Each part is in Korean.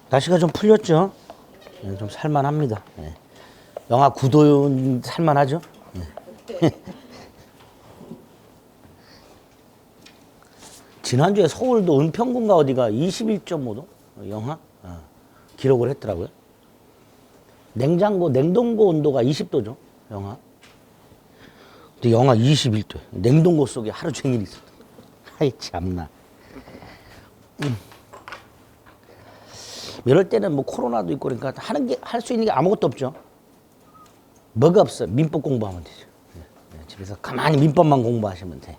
날씨가 좀 풀렸죠? 네, 좀 살만합니다. 네. 영하 9도 살만하죠? 네. 지난주에 서울도 은평군가 어디가 21.5도 영하 기록을 했더라고요. 냉동고 온도가 20도죠. 영하. 근데 영하 21도. 냉동고 속에 하루 종일 있었다. 아이 참나. 이럴 때는 뭐 코로나도 있고 그러니까 할 수 있는 게 아무것도 없죠. 뭐가 없어. 민법 공부하면 되죠. 집에서 가만히 민법만 공부하시면 돼.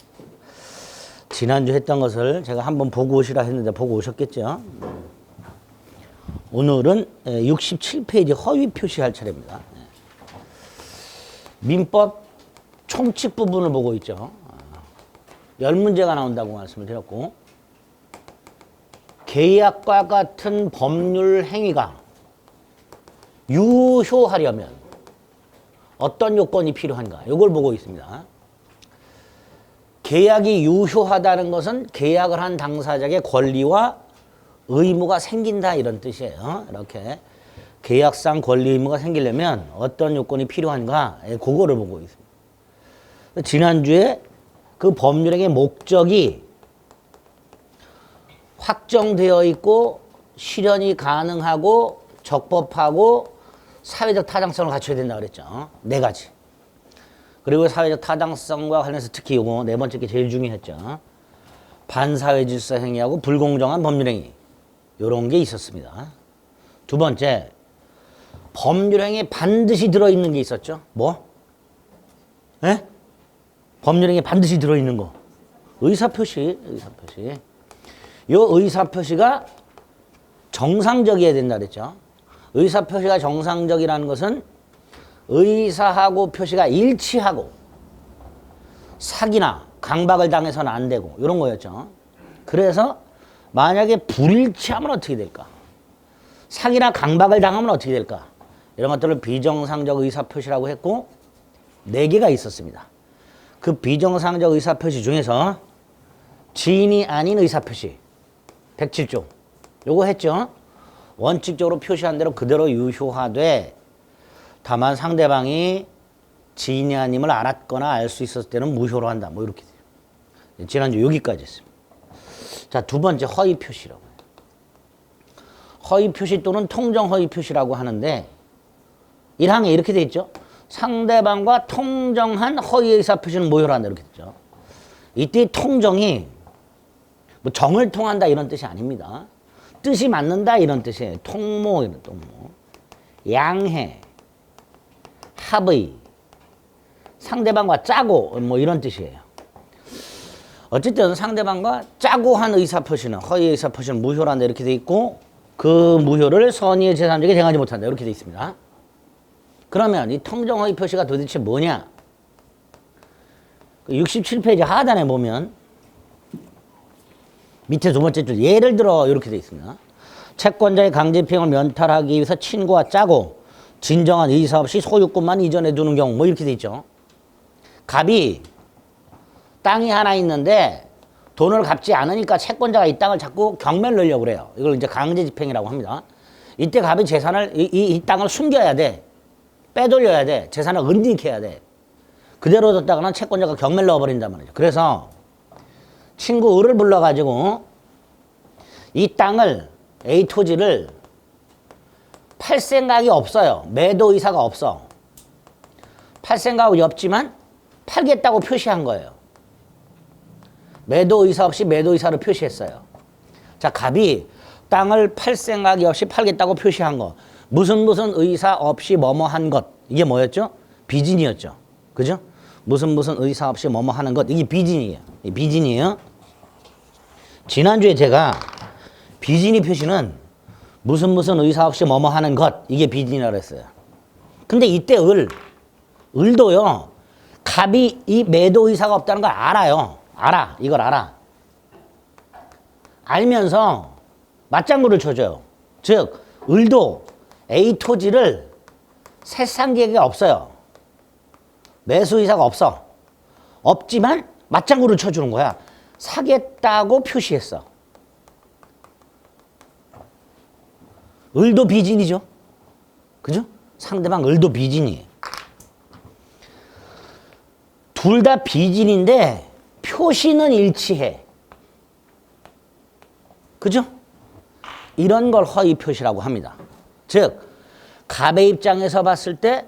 지난주 했던 것을 제가 한번 보고 오시라 했는데 보고 오셨겠죠. 오늘은 67페이지 허위 표시할 차례입니다. 민법 총칙 부분을 보고 있죠. 10문제가 나온다고 말씀을 드렸고, 계약과 같은 법률 행위가 유효하려면 어떤 요건이 필요한가? 이걸 보고 있습니다. 계약이 유효하다는 것은 계약을 한 당사자에게 권리와 의무가 생긴다 이런 뜻이에요. 이렇게 계약상 권리 의무가 생기려면 어떤 요건이 필요한가? 그거를 보고 있습니다. 지난주에 그 법률행위의 목적이 확정되어 있고 실현이 가능하고 적법하고 사회적 타당성을 갖춰야 된다 그랬죠. 4가지. 그리고 사회적 타당성과 관련해서 특히 요거 4번째 게 제일 중요했죠. 반사회 질서 행위하고 불공정한 법률행위. 요런 게 있었습니다. 2번째, 법률행위에 반드시 들어있는 게 있었죠. 뭐? 예? 법률행위에 반드시 들어있는 거. 의사표시. 요 의사표시가 정상적이어야 된다 그랬죠. 의사표시가 정상적이라는 것은 의사하고 표시가 일치하고 사기나 강박을 당해서는 안 되고 이런 거였죠. 그래서 만약에 불일치하면 어떻게 될까? 사기나 강박을 당하면 어떻게 될까? 이런 것들을 비정상적 의사표시라고 했고 4개가 있었습니다. 그 비정상적 의사표시 중에서 지인이 아닌 의사표시 107조 요거 했죠. 원칙적으로 표시한 대로 그대로 유효하되 다만 상대방이 지인이 아님을 알았거나 알 수 있었을 때는 무효로 한다. 뭐 이렇게 돼요. 지난주 여기까지 했습니다. 자, 2번째 허위 표시라고 해요. 허위 표시 또는 통정 허위 표시라고 하는데 1항에 이렇게 돼 있죠. 상대방과 통정한 허위 의사 표시는 무효로 한다. 이렇게 됐죠. 이때 통정이 뭐 정을 통한다 이런 뜻이 아닙니다. 뜻이 맞는다 이런 뜻이에요. 통모 이런 통모. 양해, 합의, 상대방과 짜고 뭐 이런 뜻이에요. 어쨌든 상대방과 짜고 한 의사표시는 허위 의사표시는 무효로 한다 이렇게 돼 있고 그 무효를 선의의 제3자에게 행하지 못한다 이렇게 돼 있습니다. 그러면 이 통정 허위 표시가 도대체 뭐냐? 67페이지 하단에 보면 밑에 2번째 줄 예를 들어 이렇게 돼 있습니다. 채권자의 강제피행을 면탈하기 위해서 친구와 짜고 진정한 의사 없이 소유권만 이전해 두는 경우 뭐 이렇게 돼 있죠. 갑이 땅이 하나 있는데 돈을 갚지 않으니까 채권자가 이 땅을 자꾸 경매를 넣으려고 그래요. 이걸 이제 강제집행이라고 합니다. 이때 갑이 재산을 이 땅을 숨겨야 돼. 빼돌려야 돼. 재산을 은닉해야 돼. 그대로 뒀다가는 채권자가 경매를 넣어버린단 말이죠. 그래서 친구 을을 불러가지고 이 땅을 A 토지를 팔 생각이 없어요. 매도 의사가 없어. 팔 생각이 없지만 팔겠다고 표시한 거예요. 매도 의사 없이 매도 의사를 표시했어요. 자, 갑이 땅을 팔 생각이 없이 팔겠다고 표시한 거. 무슨 의사 없이 뭐뭐 한 것. 이게 뭐였죠? 비진이었죠. 그죠? 무슨 의사 없이 뭐뭐 하는 것. 이게 비진이에요. 비진이에요. 지난주에 제가 비진이 표시는 무슨 의사 없이 뭐뭐 하는 것. 이게 비진이라고 했어요. 근데 이때 을도요. 갑이 이 매도 의사가 없다는 걸 알아요. 이걸 알아. 알면서 맞장구를 쳐줘요. 즉 을도 A 토지를 세상 계획이 없어요. 매수 의사가 없어. 없지만 맞장구를 쳐주는 거야. 사겠다고 표시했어. 을도 비진이죠. 그죠? 상대방 을도 비진이에요. 둘 다 비진인데 표시는 일치해. 그죠? 이런 걸 허위 표시라고 합니다. 즉 갑의 입장에서 봤을 때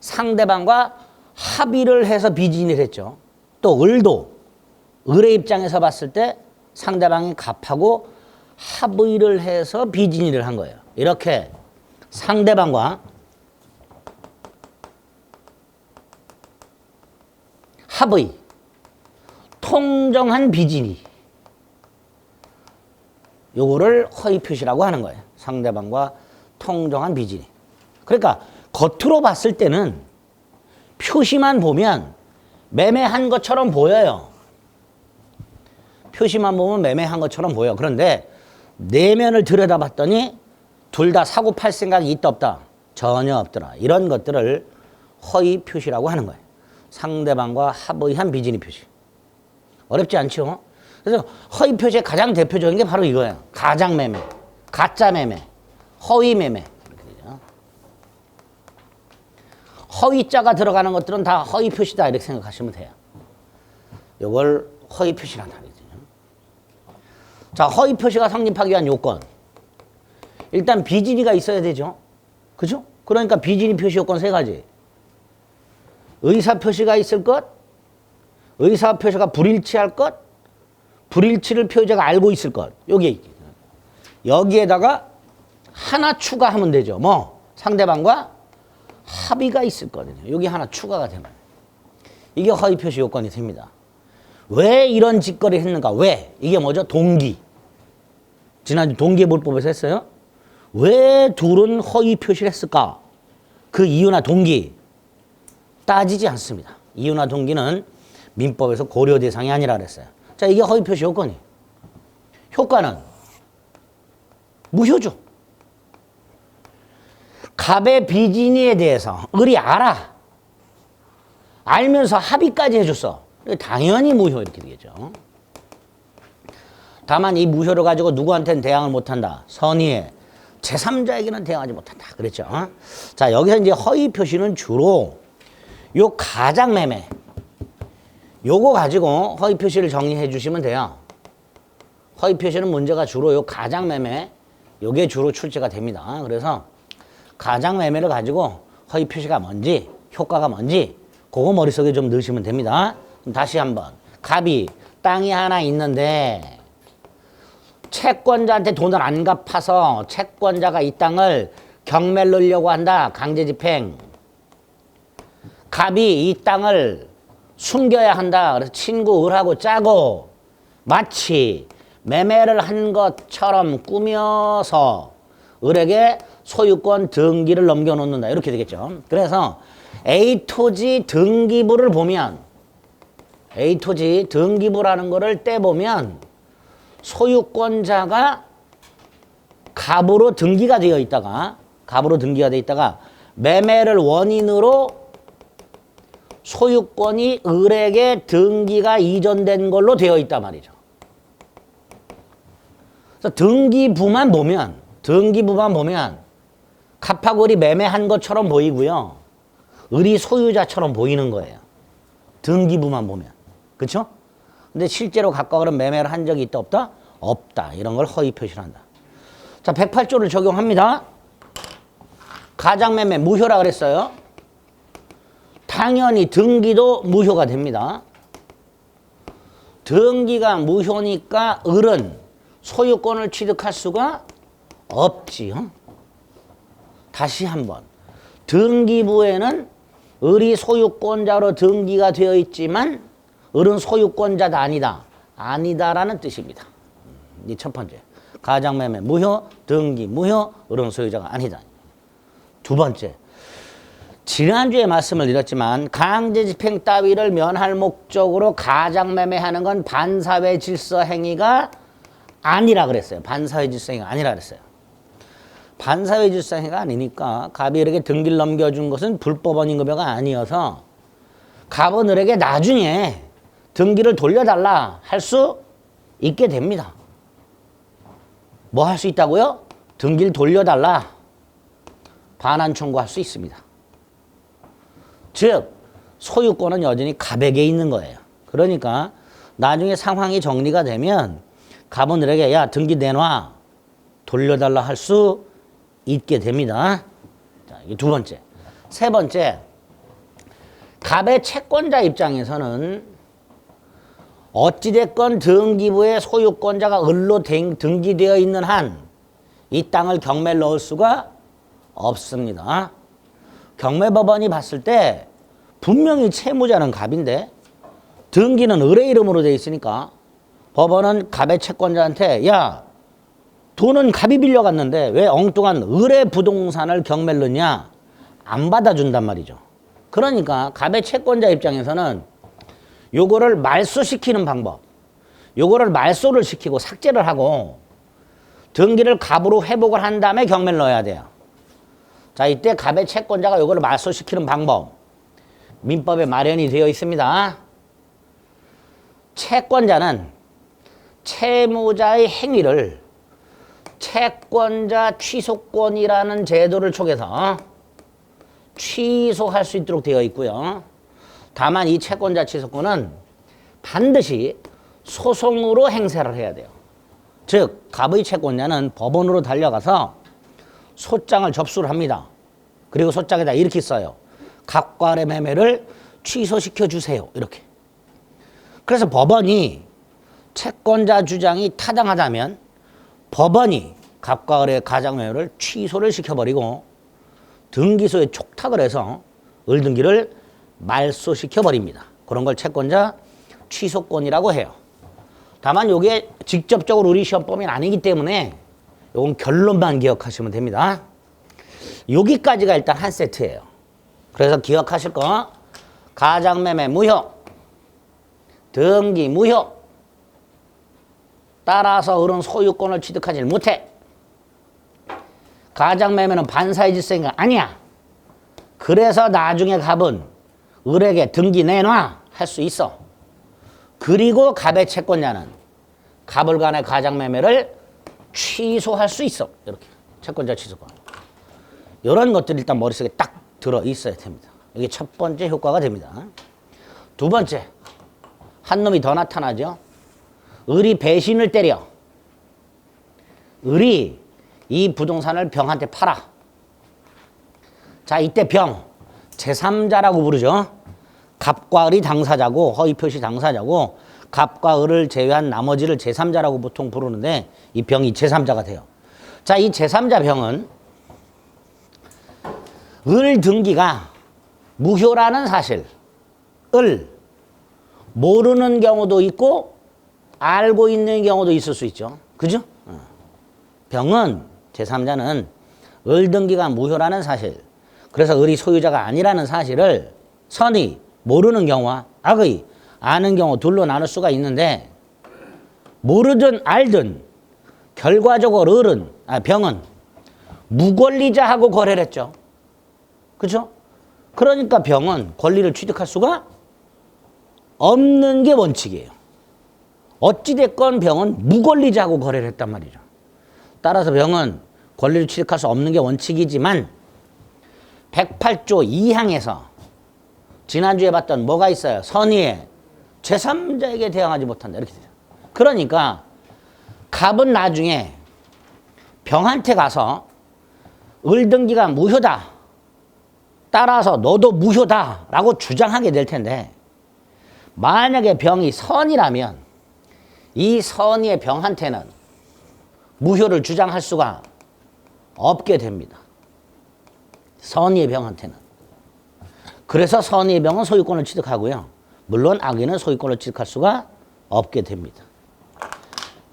상대방과 합의를 해서 비진을 했죠. 또 을도 을의 입장에서 봤을 때 상대방이 갑하고 합의를 해서 비진을 한 거예요. 이렇게 상대방과 합의, 통정한 비진이 요거를 허위 표시라고 하는 거예요. 상대방과 통정한 비진이. 그러니까 겉으로 봤을 때는 표시만 보면 매매한 것처럼 보여요. 표시만 보면 매매한 것처럼 보여. 그런데 내면을 들여다봤더니 둘 다 사고 팔 생각이 있다 없다? 전혀 없더라. 이런 것들을 허위 표시라고 하는 거예요. 상대방과 합의한 비진이 표시. 어렵지 않죠? 그래서 허위 표시의 가장 대표적인 게 바로 이거예요. 가장 매매, 가짜 매매, 허위 매매. 이렇게 되죠. 허위자가 들어가는 것들은 다 허위 표시다 이렇게 생각하시면 돼요. 이걸 허위 표시란다. 자, 허위 표시가 성립하기 위한 요건. 일단 비진이가 있어야 되죠. 그죠? 그러니까 비진이 표시 요건 세 가지. 의사 표시가 있을 것, 의사 표시가 불일치할 것, 불일치를 표의자가 알고 있을 것. 여기에다가 하나 추가하면 되죠. 뭐 상대방과 합의가 있을 거거든요. 여기 하나 추가가 되는 거예요. 이게 허위 표시 요건이 됩니다. 왜 이런 짓거리를 했는가? 왜? 이게 뭐죠? 동기. 지난주 동기물법에서 했어요. 왜 둘은 허위 표시를 했을까? 그 이유나 동기 따지지 않습니다. 이유나 동기는 민법에서 고려 대상이 아니라 그랬어요. 자, 이게 허위 표시 요건이에요. 효과는 무효죠. 갑의 비진이에 대해서 을이 알아. 알면서 합의까지 해줬어. 당연히 무효 이렇게 되겠죠. 다만 이 무효를 가지고 누구한테는 대항을 못한다. 선의에 제3자에게는 대항하지 못한다. 그랬죠. 자, 여기서 이제 허위 표시는 주로 요 가장매매 요거 가지고 허위 표시를 정리해 주시면 돼요. 허위 표시는 문제가 주로 요 가장매매 요게 주로 출제가 됩니다. 그래서 가장매매를 가지고 허위 표시가 뭔지 효과가 뭔지 그거 머릿속에 좀 넣으시면 됩니다. 다시 한번 갑이 땅이 하나 있는데 채권자한테 돈을 안 갚아서 채권자가 이 땅을 경매를 넣으려고 한다. 강제집행. 갑이 이 땅을 숨겨야 한다. 그래서 친구 을하고 짜고 마치 매매를 한 것처럼 꾸며서 을에게 소유권 등기를 넘겨놓는다. 이렇게 되겠죠. 그래서 A토지 등기부를 보면 A토지 등기부라는 거를 떼보면 소유권자가 갑으로 등기가 되어 있다가 매매를 원인으로 소유권이 을에게 등기가 이전된 걸로 되어 있단 말이죠. 그래서 등기부만 보면 갑하고 을이 매매한 것처럼 보이고요. 을이 소유자처럼 보이는 거예요. 등기부만 보면. 그렇죠? 근데 실제로 갑과 을은 매매를 한 적이 있다 없다? 없다. 이런 걸 허위 표시를 한다. 자, 108조를 적용합니다. 가장매매 무효라 그랬어요. 당연히 등기도 무효가 됩니다. 등기가 무효니까 을은 소유권을 취득할 수가 없지요. 다시 한번. 등기부에는 을이 소유권자로 등기가 되어 있지만 을은 소유권자다 아니다. 아니다라는 뜻입니다. 이 첫 번째. 가장매매 무효, 등기 무효, 을은 소유자가 아니다. 두 번째. 지난주에 말씀을 드렸지만 강제집행 따위를 면할 목적으로 가장매매하는 건 반사회 질서 행위가 아니라 그랬어요. 반사회 질서 행위가 아니라 그랬어요. 반사회 질서 행위가 아니니까 갑이 을에게 등기를 넘겨준 것은 불법 임금여가 아니어서 갑은 을에게 나중에 등기를 돌려달라 할 수 있게 됩니다. 뭐 할 수 있다고요? 등기를 돌려달라 반환 청구할 수 있습니다. 즉 소유권은 여전히 갑에게 있는 거예요. 그러니까 나중에 상황이 정리가 되면 갑원들에게 야 등기 내놔 돌려달라 할 수 있게 됩니다. 자, 이게 두 번째. 세 번째, 갑의 채권자 입장에서는 어찌됐건 등기부의 소유권자가 을로 등기되어 있는 한 이 땅을 경매에 넣을 수가 없습니다. 경매법원이 봤을 때 분명히 채무자는 갑인데 등기는 을의 이름으로 되어 있으니까 법원은 갑의 채권자한테 야 돈은 갑이 빌려갔는데 왜 엉뚱한 을의 부동산을 경매를 넣냐 안 받아준단 말이죠. 그러니까 갑의 채권자 입장에서는 요거를 말소시키는 방법, 요거를 말소를 시키고 삭제를 하고 등기를 갑으로 회복을 한 다음에 경매를 넣어야 돼요. 자, 이때 갑의 채권자가 요거를 말소시키는 방법 민법에 마련이 되어 있습니다. 채권자는 채무자의 행위를 채권자 취소권이라는 제도를 통해서 취소할 수 있도록 되어 있고요. 다만 이 채권자 취소권은 반드시 소송으로 행세를 해야 돼요. 즉 갑의 채권자는 법원으로 달려가서 소장을 접수를 합니다. 그리고 소장에다 이렇게 써요. 갑과 을의 매매를 취소시켜 주세요. 이렇게. 그래서 법원이 채권자 주장이 타당하다면 법원이 갑과 을의 가장매매를 취소를 시켜버리고 등기소에 촉탁을 해서 을 등기를 말소시켜버립니다. 그런 걸 채권자 취소권이라고 해요. 다만 이게 직접적으로 우리 시험범위는 아니기 때문에 이건 결론만 기억하시면 됩니다. 여기까지가 일단 한 세트예요. 그래서 기억하실 거 가장매매 무효, 등기 무효, 따라서 을은 소유권을 취득하지 못해. 가장매매는 반사의 질서가 아니야. 그래서 나중에 갑은 을에게 등기 내놔 할 수 있어. 그리고 갑의 채권자는 갑을 간의 가장매매를 취소할 수 있어. 이렇게 채권자 취소권. 이런 것들이 일단 머릿속에 딱 들어 있어야 됩니다. 이게 첫 번째 효과가 됩니다. 두 번째, 한 놈이 더 나타나죠. 을이 배신을 때려. 을이 이 부동산을 병한테 팔아. 자, 이때 병, 제3자라고 부르죠. 갑과 을이 당사자고 허위표시 당사자고 갑과 을을 제외한 나머지를 제3자라고 보통 부르는데 이 병이 제3자가 돼요. 자, 이 제3자 병은 을 등기가 무효라는 사실을 모르는 경우도 있고 알고 있는 경우도 있을 수 있죠. 그죠? 병은 제3자는 을 등기가 무효라는 사실, 그래서 을이 소유자가 아니라는 사실을 선의 모르는 경우와 악의 아는 경우 둘로 나눌 수가 있는데 모르든 알든 결과적으로 병은 무권리자하고 거래를 했죠. 그렇죠? 그러니까 병은 권리를 취득할 수가 없는 게 원칙이에요. 어찌됐건 병은 무권리자하고 거래를 했단 말이죠. 따라서 병은 권리를 취득할 수 없는 게 원칙이지만 108조 2항에서 지난주에 봤던 뭐가 있어요? 선의에 제3자에게 대항하지 못한다. 이렇게 돼요. 그러니까 갑은 나중에 병한테 가서 을 등기가 무효다. 따라서 너도 무효다. 라고 주장하게 될 텐데 만약에 병이 선이라면 이 선의의 병한테는 무효를 주장할 수가 없게 됩니다. 선의의 병한테는. 그래서 선의의 병은 소유권을 취득하고요. 물론 악의는 소유권을 취득할 수가 없게 됩니다.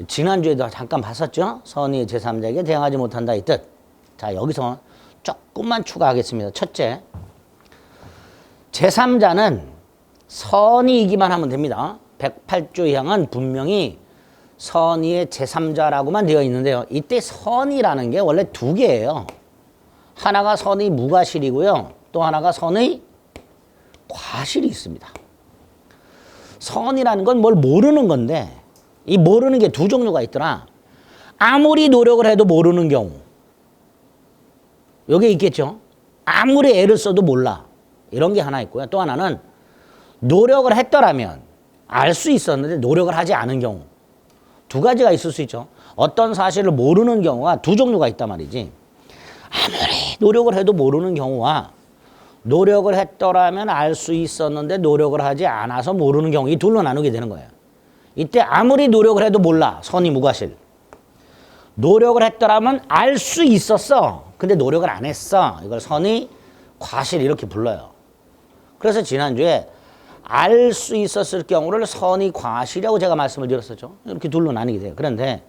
지난주에도 잠깐 봤었죠? 선의의 제3자에게 대항하지 못한다 이 뜻. 자, 여기서 조금만 추가하겠습니다. 첫째, 제3자는 선의이기만 하면 됩니다. 108조 2항은 분명히 선의의 제3자라고만 되어 있는데요. 이때 선의라는 게 원래 두 개예요. 하나가 선의 무과실이고요. 또 하나가 선의 과실이 있습니다. 선이라는 건 뭘 모르는 건데 이 모르는 게 두 종류가 있더라. 아무리 노력을 해도 모르는 경우, 요게 있겠죠. 아무리 애를 써도 몰라. 이런 게 하나 있고요. 또 하나는 노력을 했더라면 알 수 있었는데 노력을 하지 않은 경우. 두 가지가 있을 수 있죠. 어떤 사실을 모르는 경우가 두 종류가 있단 말이지. 아무리 노력을 해도 모르는 경우와 노력을 했더라면 알 수 있었는데 노력을 하지 않아서 모르는 경우, 이 둘로 나누게 되는 거예요. 이때 아무리 노력을 해도 몰라. 선의 무과실. 노력을 했더라면 알 수 있었어. 근데 노력을 안 했어. 이걸 선의 과실 이렇게 불러요. 그래서 지난주에 알 수 있었을 경우를 선의 과실이라고 제가 말씀을 드렸었죠. 이렇게 둘로 나뉘게 돼요. 그런데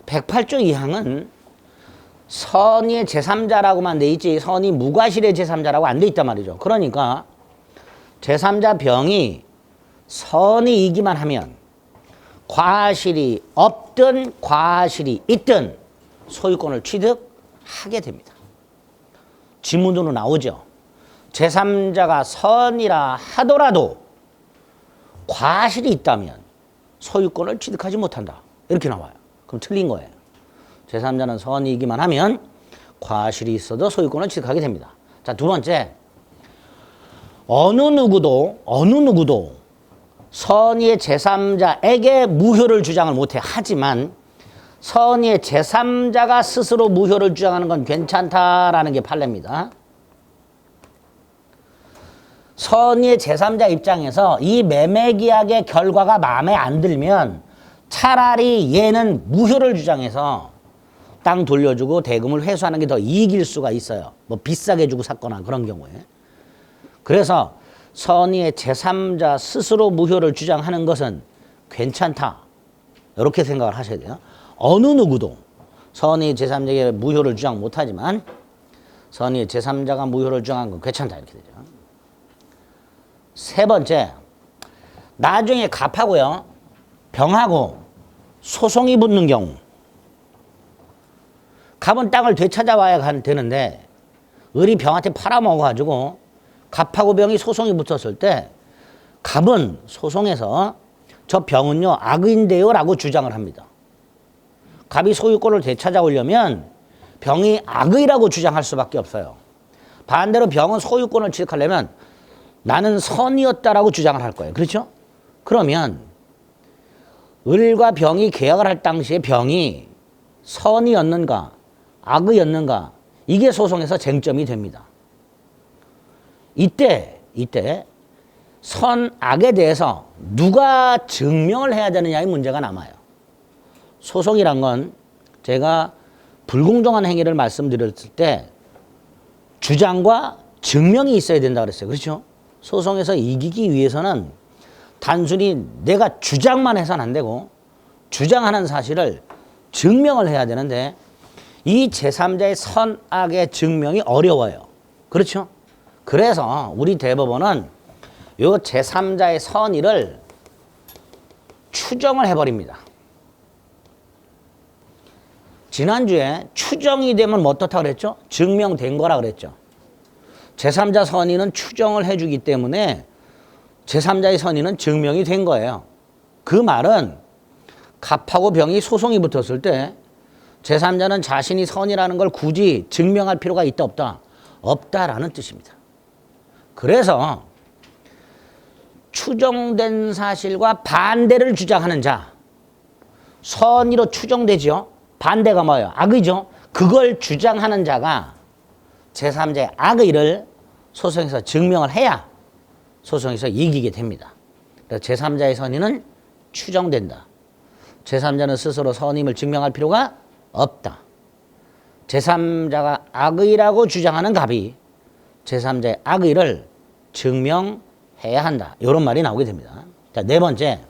108조 2항은 선의의 제3자라고만 돼 있지 선의 무과실의 제3자라고 안 돼 있단 말이죠. 그러니까 제3자 병이 선의이기만 하면 과실이 없든 과실이 있든 소유권을 취득하게 됩니다. 지문으로 나오죠. 제3자가 선이라 하더라도 과실이 있다면 소유권을 취득하지 못한다. 이렇게 나와요. 그럼 틀린 거예요. 제3자는 선이기만 하면 과실이 있어도 소유권을 취득하게 됩니다. 자, 두 번째. 어느 누구도 선의의 제3자에게 무효를 주장을 못해. 하지만 선의의 제3자가 스스로 무효를 주장하는 건 괜찮다라는 게 판례입니다. 선의의 제3자 입장에서 이 매매계약의 결과가 마음에 안 들면 차라리 얘는 무효를 주장해서 땅 돌려주고 대금을 회수하는 게 더 이익일 수가 있어요. 뭐 비싸게 주고 샀거나 그런 경우에. 그래서 선의의 제3자 스스로 무효를 주장하는 것은 괜찮다. 이렇게 생각을 하셔야 돼요. 어느 누구도 선의의 제3자에게 무효를 주장 못하지만 선의의 제3자가 무효를 주장한 건 괜찮다. 이렇게 되죠. 세 번째, 나중에 갑하고요, 병하고 소송이 붙는 경우. 갑은 땅을 되찾아와야 되는데 을이 병한테 팔아먹어가지고 갑하고 병이 소송이 붙었을 때 갑은 소송에서 저 병은요 악의인데요 라고 주장을 합니다. 갑이 소유권을 되찾아오려면 병이 악의라고 주장할 수밖에 없어요. 반대로 병은 소유권을 취득하려면 나는 선이었다라고 주장을 할 거예요. 그렇죠? 그러면 을과 병이 계약을 할 당시에 병이 선이었는가 악의였는가 이게 소송에서 쟁점이 됩니다. 이때 선악에 대해서 누가 증명을 해야 되느냐의 문제가 남아요. 소송이란 건 제가 불공정한 행위를 말씀드렸을 때 주장과 증명이 있어야 된다 그랬어요. 그렇죠? 소송에서 이기기 위해서는 단순히 내가 주장만 해서는 안 되고 주장하는 사실을 증명을 해야 되는데 이 제3자의 선악의 증명이 어려워요. 그렇죠? 그래서 우리 대법원은 요 제3자의 선의를 추정을 해버립니다. 지난주에 추정이 되면 뭐 어떻다 그랬죠? 증명된 거라 그랬죠. 제3자 선의는 추정을 해주기 때문에 제3자의 선의는 증명이 된 거예요. 그 말은 갑하고 병이 소송이 붙었을 때 제3자는 자신이 선이라는 걸 굳이 증명할 필요가 있다 없다? 없다라는 뜻입니다. 그래서 추정된 사실과 반대를 주장하는 자, 선의로 추정되죠. 반대가 뭐예요? 악의죠. 그걸 주장하는 자가 제3자의 악의를 소송에서 증명을 해야 소송에서 이기게 됩니다. 그래서 제3자의 선의는 추정된다. 제3자는 스스로 선임을 증명할 필요가 없다. 제3자가 악의라고 주장하는 갑이 제3자의 악의를 증명해야 한다. 이런 말이 나오게 됩니다. 자, 네 번째,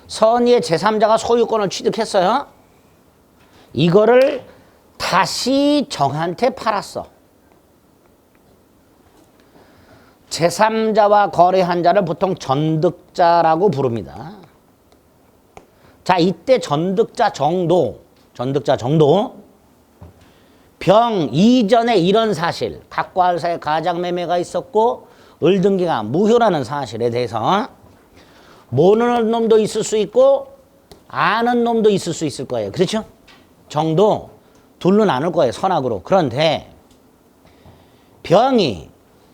선의의 제3자가 소유권을 취득했어요. 이거를 다시 정한테 팔았어. 제3자와 거래한 자를 보통 전득자라고 부릅니다. 자, 이때 전득자 정도 병 이전에 이런 사실, 갑과 알 사이에 가장매매가 있었고 을등기가 무효라는 사실에 대해서 모르는 놈도 있을 수 있고 아는 놈도 있을 수 있을 거예요. 그렇죠? 정도 둘로 나눌 거예요. 선악으로. 그런데 병이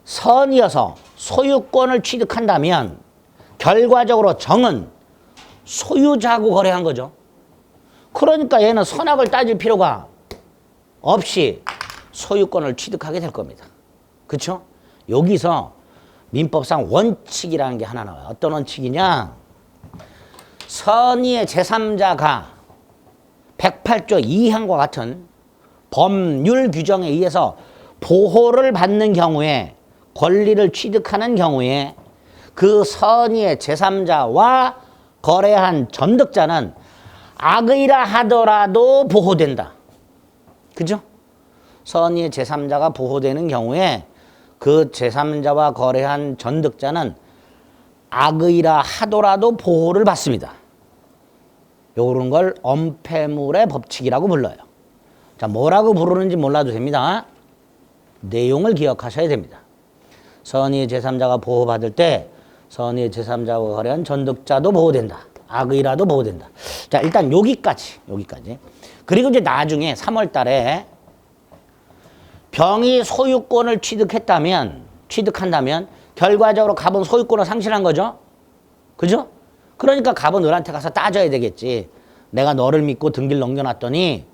선이어서 소유권을 취득한다면 결과적으로 정은 소유자하고 거래한 거죠. 그러니까 얘는 선악을 따질 필요가 없이 소유권을 취득하게 될 겁니다. 그렇죠? 여기서 민법상 원칙이라는 게 하나 나와요. 어떤 원칙이냐? 선의의 제3자가 108조 2항과 같은 법률 규정에 의해서 보호를 받는 경우에 권리를 취득하는 경우에 그 선의의 제3자와 거래한 전득자는 악의라 하더라도 보호된다. 그죠? 선의의 제3자가 보호되는 경우에 그 제3자와 거래한 전득자는 악의라 하더라도 보호를 받습니다. 요런 걸 엄폐물의 법칙이라고 불러요. 자, 뭐라고 부르는지 몰라도 됩니다. 내용을 기억하셔야 됩니다. 선의의 제3자가 보호받을 때 선의의 제3자와 거래한 전득자도 보호된다. 악의라도 보호된다. 자, 일단 여기까지. 그리고 이제 나중에 3월 달에 병이 소유권을 취득한다면 결과적으로 갑은 소유권을 상실한 거죠. 그죠? 그러니까 갑은 을한테 가서 따져야 되겠지. 내가 너를 믿고 등기를 넘겨놨더니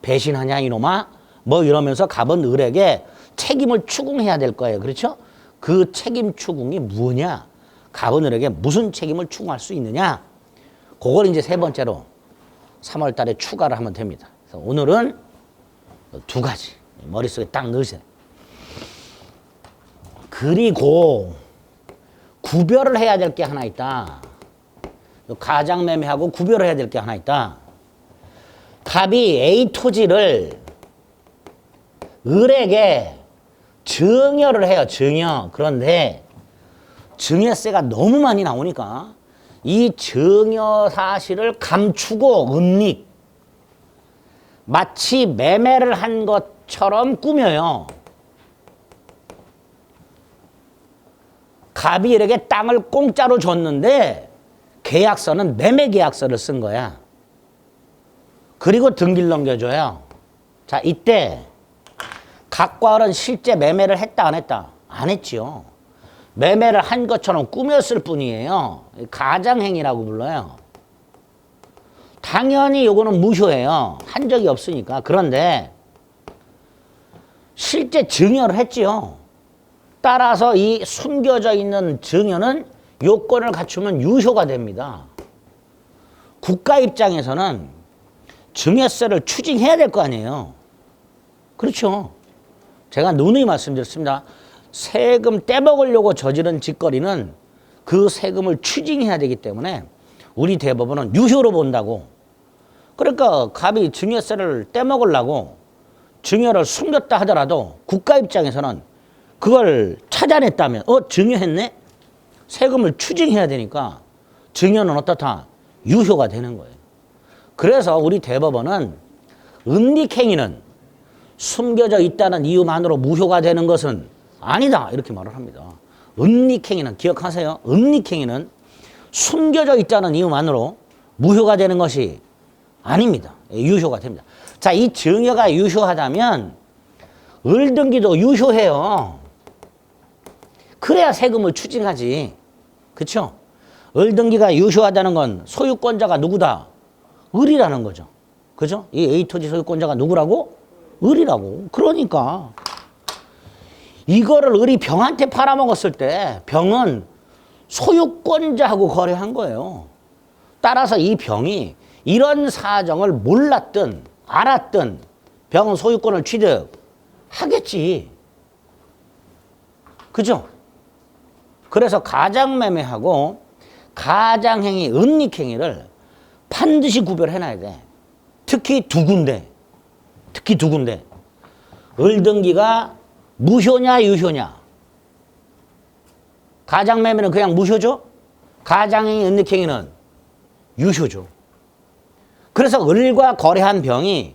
배신하냐 이놈아? 뭐 이러면서 갑은 을에게 책임을 추궁해야 될 거예요. 그렇죠? 그 책임 추궁이 뭐냐? 갑은 을에게 무슨 책임을 추궁할 수 있느냐? 그걸 이제 세 번째로 3월 달에 추가를 하면 됩니다. 그래서 오늘은 두 가지 머릿속에 딱 넣으세요. 그리고 구별을 해야 될 게 하나 있다. 가장매매하고 구별을 해야 될 게 하나 있다. 갑이 A 토지를 을에게 증여를 해요. 증여. 그런데 증여세가 너무 많이 나오니까 이 증여 사실을 감추고 은닉, 마치 매매를 한 것처럼 꾸며요. 갑이 이렇게 땅을 공짜로 줬는데 계약서는 매매 계약서를 쓴 거야. 그리고 등기를 넘겨줘요. 자, 이때 갑과 을은 실제 매매를 했다 안 했다? 안 했지요. 매매를 한 것처럼 꾸몄을 뿐이에요. 가장행위라고 불러요. 당연히 요거는 무효예요. 한 적이 없으니까. 그런데 실제 증여를 했지요. 따라서 이 숨겨져 있는 증여는 요건을 갖추면 유효가 됩니다. 국가 입장에서는 증여세를 추징해야 될 거 아니에요. 그렇죠. 제가 누누이 말씀드렸습니다. 세금 떼먹으려고 저지른 짓거리는 그 세금을 추징해야 되기 때문에 우리 대법원은 유효로 본다고. 그러니까 갑이 증여세를 떼먹으려고 증여를 숨겼다 하더라도 국가 입장에서는 그걸 찾아냈다면 증여했네? 세금을 추징해야 되니까 증여는 어떻다? 유효가 되는 거예요. 그래서 우리 대법원은 은닉행위는 숨겨져 있다는 이유만으로 무효가 되는 것은 아니다 이렇게 말을 합니다. 은닉행위는 기억하세요. 은닉행위는 숨겨져 있다는 이유만으로 무효가 되는 것이 아닙니다. 유효가 됩니다. 자, 이 증여가 유효하다면 을등기도 유효해요. 그래야 세금을 추징하지. 그렇죠? 을등기가 유효하다는 건 소유권자가 누구다? 을이라는 거죠. 그죠? 이 A토지 소유권자가 누구라고? 을이라고. 그러니까 이거를 을이 병한테 팔아먹었을 때 병은 소유권자하고 거래한 거예요. 따라서 이 병이 이런 사정을 몰랐든 알았든 병은 소유권을 취득하겠지. 그죠? 그래서 가장매매하고 가장행위, 은닉행위를 반드시 구별해놔야 돼. 특히 두 군데. 을등기가 무효냐 유효냐. 가장매매는 그냥 무효죠. 가장행위, 은닉행위는 유효죠. 그래서 을과 거래한 병이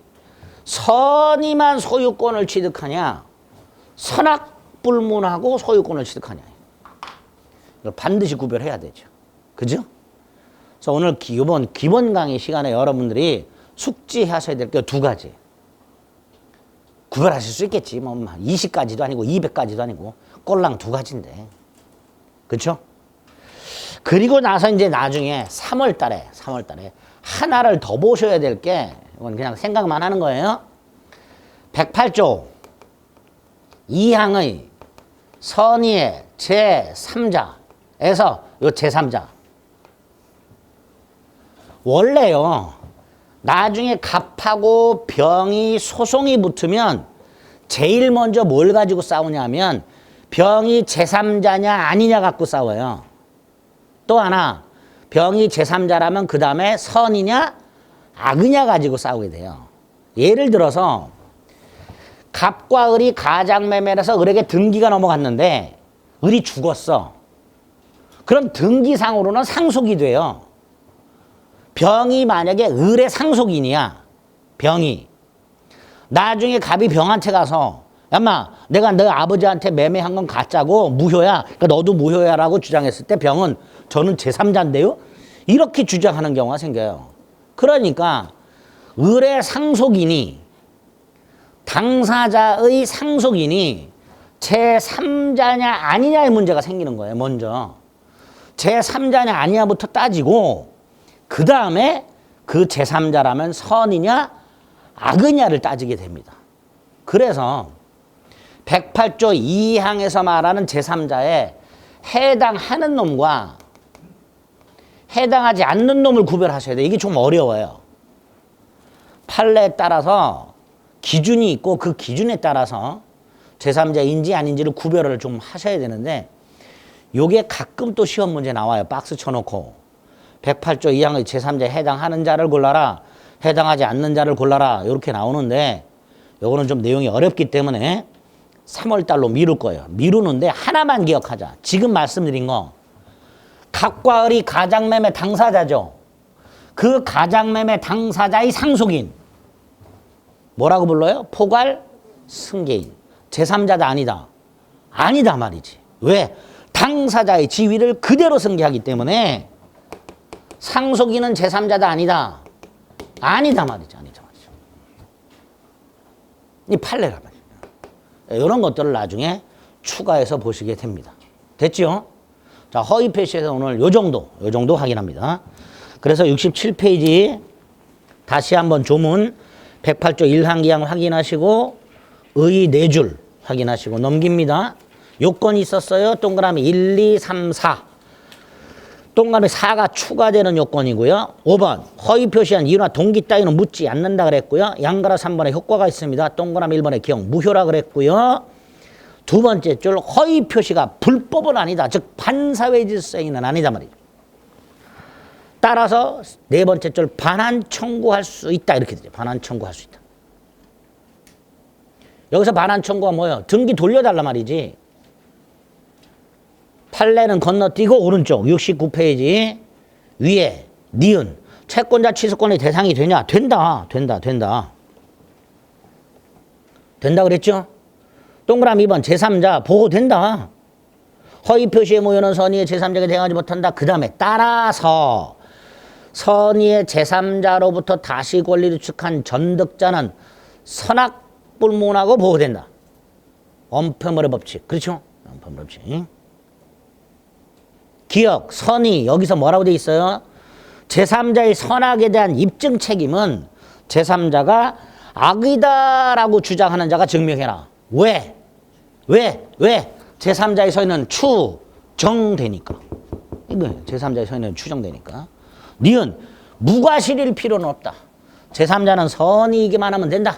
선의만 소유권을 취득하냐, 선악불문하고 소유권을 취득하냐. 이걸 반드시 구별해야 되죠. 그죠? 그래서 오늘 이번 기본 강의 시간에 여러분들이 숙지하셔야 될 게 두 가지. 구별하실 수 있겠지. 뭐 20가지도 아니고 200가지도 아니고 꼴랑 2가지인데. 그렇죠? 그리고 나서 이제 나중에 3월 달에 하나를 더 보셔야 될 게, 이건 그냥 생각만 하는 거예요. 108조 2항의 선의의 제3자에서 요 제3자. 원래요, 나중에 갑하고 병이 소송이 붙으면 제일 먼저 뭘 가지고 싸우냐면 병이 제3자냐 아니냐 갖고 싸워요. 또 하나, 병이 제3자라면 그 다음에 선이냐 악이냐 가지고 싸우게 돼요. 예를 들어서 갑과 을이 가장매매를 해서 을에게 등기가 넘어갔는데 을이 죽었어. 그럼 등기상으로는 상속이 돼요. 병이 만약에 을의 상속인이야. 병이. 나중에 갑이 병한테 가서 야마 내가 너 아버지한테 매매한 건 가짜고 무효야. 그러니까 너도 무효야라고 주장했을 때 병은 저는 제3자인데요. 이렇게 주장하는 경우가 생겨요. 그러니까 을의 상속인이 당사자의 상속인이 제3자냐 아니냐의 문제가 생기는 거예요. 먼저 제3자냐 아니냐부터 따지고 그 다음에 그 제3자라면 선이냐 악이냐를 따지게 됩니다. 그래서 108조 2항에서 말하는 제3자에 해당하는 놈과 해당하지 않는 놈을 구별하셔야 돼요. 이게 좀 어려워요. 판례에 따라서 기준이 있고 그 기준에 따라서 제3자인지 아닌지를 구별을 좀 하셔야 되는데, 요게 가끔 또 시험 문제 나와요. 박스 쳐놓고 108조 2항의 제3자에 해당하는 자를 골라라, 해당하지 않는 자를 골라라, 이렇게 나오는데 요거는 좀 내용이 어렵기 때문에 3월달로 미룰 거예요. 미루는데 하나만 기억하자. 지금 말씀드린 거, 갑과 을이 가장매매 당사자죠. 그 가장매매 당사자의 상속인 뭐라고 불러요? 포괄 승계인. 제3자다 아니다? 아니다 말이지. 왜? 당사자의 지위를 그대로 승계하기 때문에 상속인은 제3자다 아니다? 아니다 말이죠. 아니다 말이죠. 이 판례란 말이에요. 이런 것들을 나중에 추가해서 보시게 됩니다. 됐죠? 자, 허위 표시에서 오늘 요 정도 확인합니다. 그래서 67페이지 다시 한번 조문 108조 1항 확인하시고 의 4줄 확인하시고 넘깁니다. 요건이 있었어요. 동그라미 1, 2, 3, 4. 동그라미 4가 추가되는 요건이고요. 5번 허위 표시한 이유나 동기 따위는 묻지 않는다 그랬고요. 양가라 3번에 효과가 있습니다. 동그라미 1번에 기억 무효라 그랬고요. 두 번째 줄 허위 표시가 불법은 아니다. 즉 반사회 질서행위는 아니다 말이죠. 따라서 네 번째 줄 반환 청구할 수 있다 이렇게 되죠. 반환 청구할 수 있다. 여기서 반환 청구가 뭐예요? 등기 돌려달라 말이지. 판례는 건너뛰고 오른쪽 69페이지 위에 니은 채권자 취소권의 대상이 되냐? 된다. 된다 그랬죠? 동그라미 2번 제3자 보호된다. 허위 표시에 모여는 선의의 제3자에게 대응하지 못한다. 그 다음에 따라서 선의의 제3자로부터 다시 권리를 취득한 전득자는 선악불문하고 보호된다. 원표물의 법칙. 그렇죠? 원표물의 법칙. 기억, 선의 여기서 뭐라고 돼 있어요? 제3자의 선악에 대한 입증 책임은 제3자가 악이다라고 주장하는 자가 증명해라. 왜? 제3자의 선의는 추정되니까. 이거예요. 제3자의 선의는 추정되니까. 니은 무과실일 필요는 없다. 제3자는 선의이기만 하면 된다.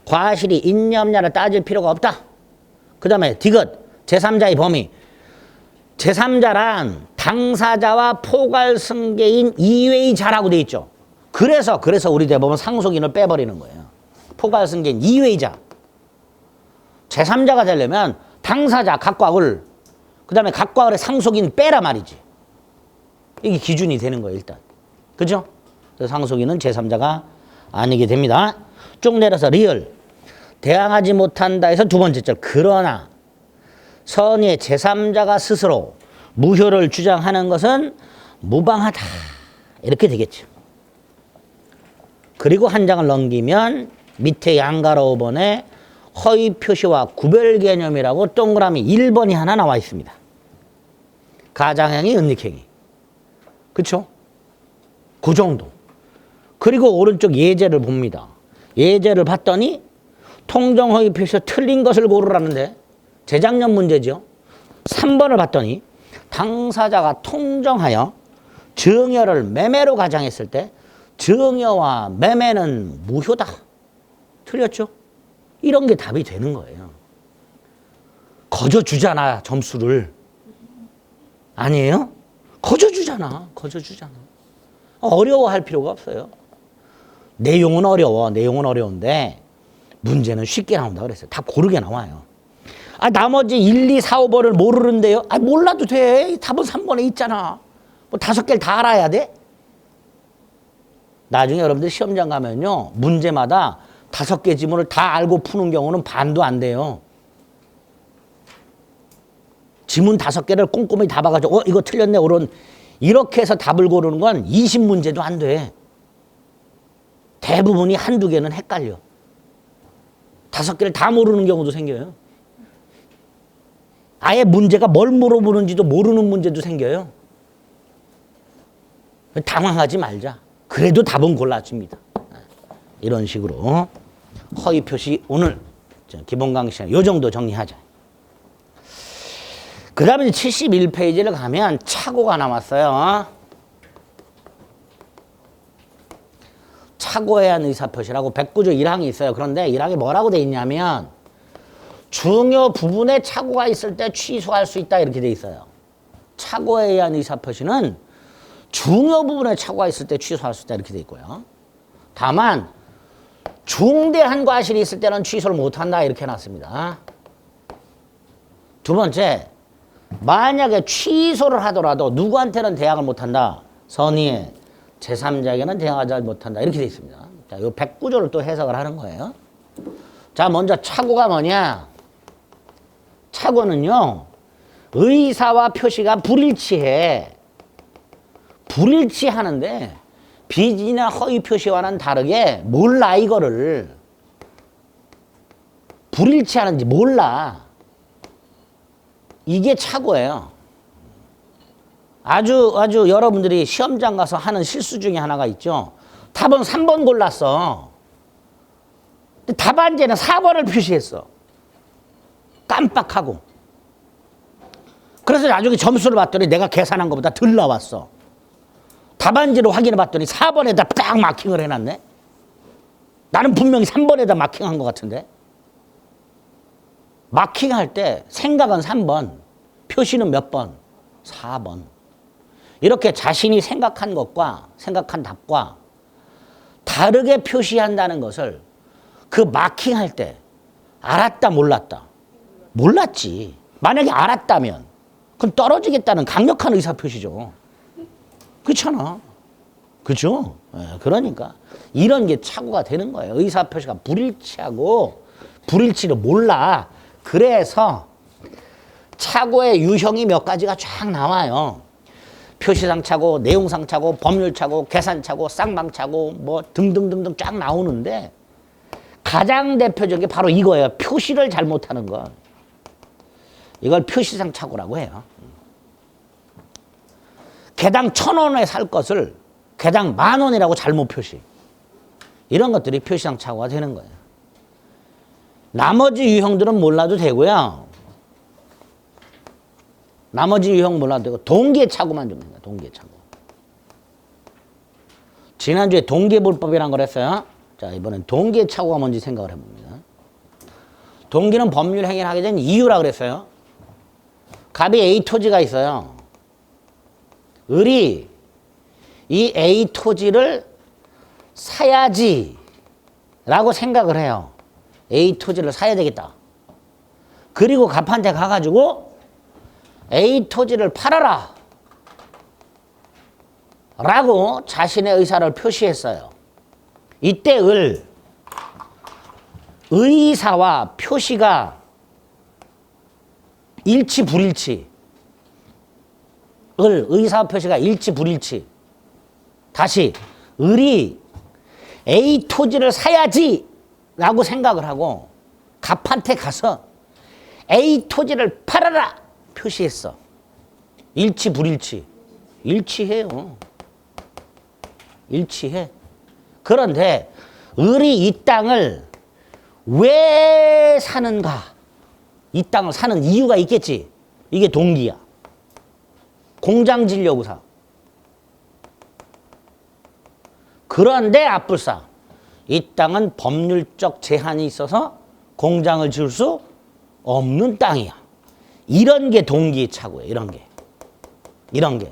과실이 있냐 없냐를 따질 필요가 없다. 그 다음에 디귿 제3자의 범위. 제3자란 당사자와 포괄승계인 이외의 자라고 돼 있죠. 그래서 우리 대법원 상속인을 빼버리는 거예요. 포괄승계인 이외의 자. 제3자가 되려면 당사자 갑과 을, 그 다음에 갑과 을의 상속인 빼라 말이지. 이게 기준이 되는 거예요 일단. 그죠? 그래서 상속인은 제3자가 아니게 됩니다. 쭉 내려서 리을 대항하지 못한다 해서 두 번째 절 그러나 선의의 제3자가 스스로 무효를 주장하는 것은 무방하다. 이렇게 되겠죠. 그리고 한 장을 넘기면 밑에 양가로 5번에 허위 표시와 구별 개념이라고 동그라미 1번이 하나 나와 있습니다. 가장행위, 은닉행위. 그쵸? 그 정도. 그리고 오른쪽 예제를 봅니다. 예제를 봤더니 통정 허위 표시에서 틀린 것을 고르라는데 재작년 문제죠. 3번을 봤더니 당사자가 통정하여 증여를 매매로 가장했을 때 증여와 매매는 무효다. 틀렸죠? 이런 게 답이 되는 거예요. 거저 주잖아, 점수를. 아니에요? 거저 주잖아. 거저 주잖아. 어려워할 필요가 없어요. 내용은 어려워. 내용은 어려운데 문제는 쉽게 나온다 그랬어요. 다 고르게 나와요. 아, 나머지 1, 2, 4, 5번을 모르는데요. 아, 몰라도 돼. 답은 3번에 있잖아. 뭐 5개를 다 알아야 돼? 나중에 여러분들 시험장 가면요. 문제마다 5개 지문을 다 알고 푸는 경우는 반도 안 돼요. 지문 5개를 꼼꼼히 다 봐가지고 이거 틀렸네 오른 이렇게 해서 답을 고르는 건 20문제도 안 돼. 대부분이 한두 개는 헷갈려. 5개를 다 모르는 경우도 생겨요. 아예 문제가 뭘 물어보는지도 모르는 문제도 생겨요. 당황하지 말자. 그래도 답은 골라줍니다. 이런 식으로 허위 표시 오늘 기본 강의 시간 요 정도 정리하자. 그 다음에 71페이지를 가면 착오가 남았어요. 착오에 의한 의사표시라고 109조 1항이 있어요. 그런데 1항이 뭐라고 돼 있냐면 중요 부분에 착오가 있을 때 취소할 수 있다 이렇게 돼 있어요. 착오에 의한 의사표시는 중요 부분에 착오가 있을 때 취소할 수 있다 이렇게 돼 있고요. 다만 중대한 과실이 있을 때는 취소를 못한다 이렇게 해놨습니다. 두 번째, 만약에 취소를 하더라도 누구한테는 대항을 못한다. 선의의 제3자에게는 대항하지 못한다 이렇게 돼 있습니다. 자, 이 109조를 또 해석을 하는 거예요. 자, 먼저 착오가 뭐냐? 착오는요, 의사와 표시가 불일치해. 불일치하는데 비진이나 허위 표시와는 다르게 몰라 이거를. 불일치하는지 몰라. 이게 착오예요. 아주 여러분들이 시험장 가서 하는 실수 중에 하나가 있죠. 답은 3번 골랐어. 근데 답안지에는 4번을 표시했어. 깜빡하고. 그래서 나중에 점수를 봤더니 내가 계산한 것보다 덜 나왔어. 답안지로 확인해 봤더니 4번에다 딱 마킹을 해놨네. 나는 분명히 3번에다 마킹한 것 같은데. 마킹할 때 생각은 3번, 표시는 몇 번? 4번. 이렇게 자신이 생각한 것과 생각한 답과 다르게 표시한다는 것을 그 마킹할 때 알았다 몰랐다? 몰랐지. 만약에 알았다면 그건 떨어지겠다는 강력한 의사표시죠. 그렇잖아. 그렇죠? 그러니까 이런 게 착오가 되는 거예요. 의사표시가 불일치하고 불일치를 몰라. 그래서 착오의 유형이 몇 가지가 쫙 나와요. 표시상 착오, 내용상 착오, 법률 착오, 계산 착오, 쌍방 착오 뭐 등등등등 쫙 나오는데 가장 대표적인 게 바로 이거예요. 표시를 잘못하는 거. 이걸 표시상 착오라고 해요. 개당 1,000원에 살 것을 개당 10,000원이라고 잘못 표시. 이런 것들이 표시상 착오가 되는 거예요. 나머지 유형들은 몰라도 되고요. 나머지 유형 몰라도 되고 동기착오만 좀 됩니다. 동기착오. 지난주에 동기불법이라는 걸 했어요. 자, 이번엔 동기착오가 뭔지 생각을 해봅니다. 동기는 법률 행위를 하게 된 이유라 그랬어요. 갑이 A 토지가 있어요. 을이 이 A 토지를 사야지 라고 생각을 해요. A 토지를 사야 되겠다. 그리고 갑한테 가가지고 A 토지를 팔아라 라고 자신의 의사를 표시했어요. 이때 의사와 표시가 일치 불일치. 의사와 표시가 일치 불일치. 다시 을이 A 토지를 사야지 라고 생각을 하고 갑한테 가서 A 토지를 팔아라 표시했어. 일치 불일치? 일치해요. 일치해. 그런데 을이 이 땅을 왜 사는가? 이 땅을 사는 이유가 있겠지. 이게 동기야. 공장 지려고 사. 그런데 앞불사 이 땅은 법률적 제한이 있어서 공장을 지을 수 없는 땅이야. 이런 게 동기의 착오예요. 이런 게.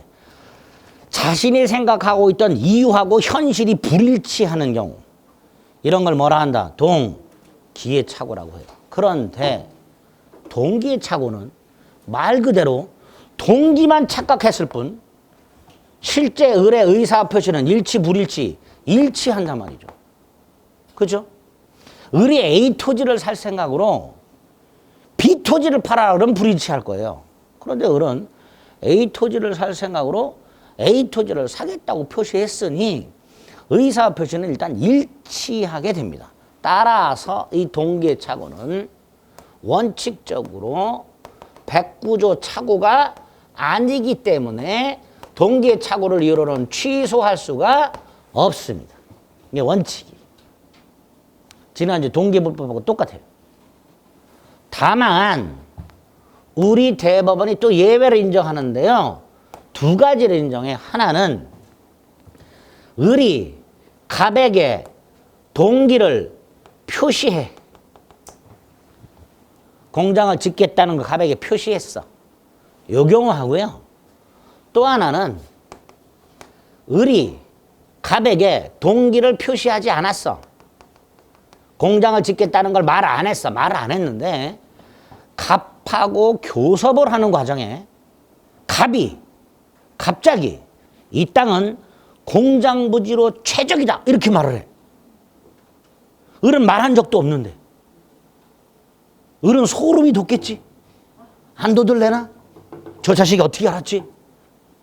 자신이 생각하고 있던 이유하고 현실이 불일치하는 경우 이런 걸 뭐라 한다? 동기의 착오라고 해요. 그런데 동기의 착오는 말 그대로 동기만 착각했을 뿐 실제 을의 의사표시는 일치 불일치 일치한단 말이죠. 그죠? 을이 A 토지를 살 생각으로 B 토지를 팔아라 그러면 불일치할 거예요. 그런데 을은 A 토지를 살 생각으로 A 토지를 사겠다고 표시했으니 의사표시는 일단 일치하게 됩니다. 따라서 이 동기의 착오는 원칙적으로 백구조 착오가 아니기 때문에 동기의 착오를 이유로는 취소할 수가 없습니다. 이게 원칙이. 지난주 동기불법하고 똑같아요. 다만 우리 대법원이 또 예외를 인정하는데요. 두 가지를 인정해. 하나는 을이 갑에게 동기를 표시해. 공장을 짓겠다는 걸 갑에게 표시했어. 요 경우 하고요. 또 하나는 을이 갑에게 동기를 표시하지 않았어. 공장을 짓겠다는 걸 말 안 했어. 말을 안 했는데 갑하고 교섭을 하는 과정에 갑이 갑자기 이 땅은 공장 부지로 최적이다 이렇게 말을 해. 을은 말한 적도 없는데. 을은 소름이 돋겠지. 안 돋을래나? 저 자식이 어떻게 알았지?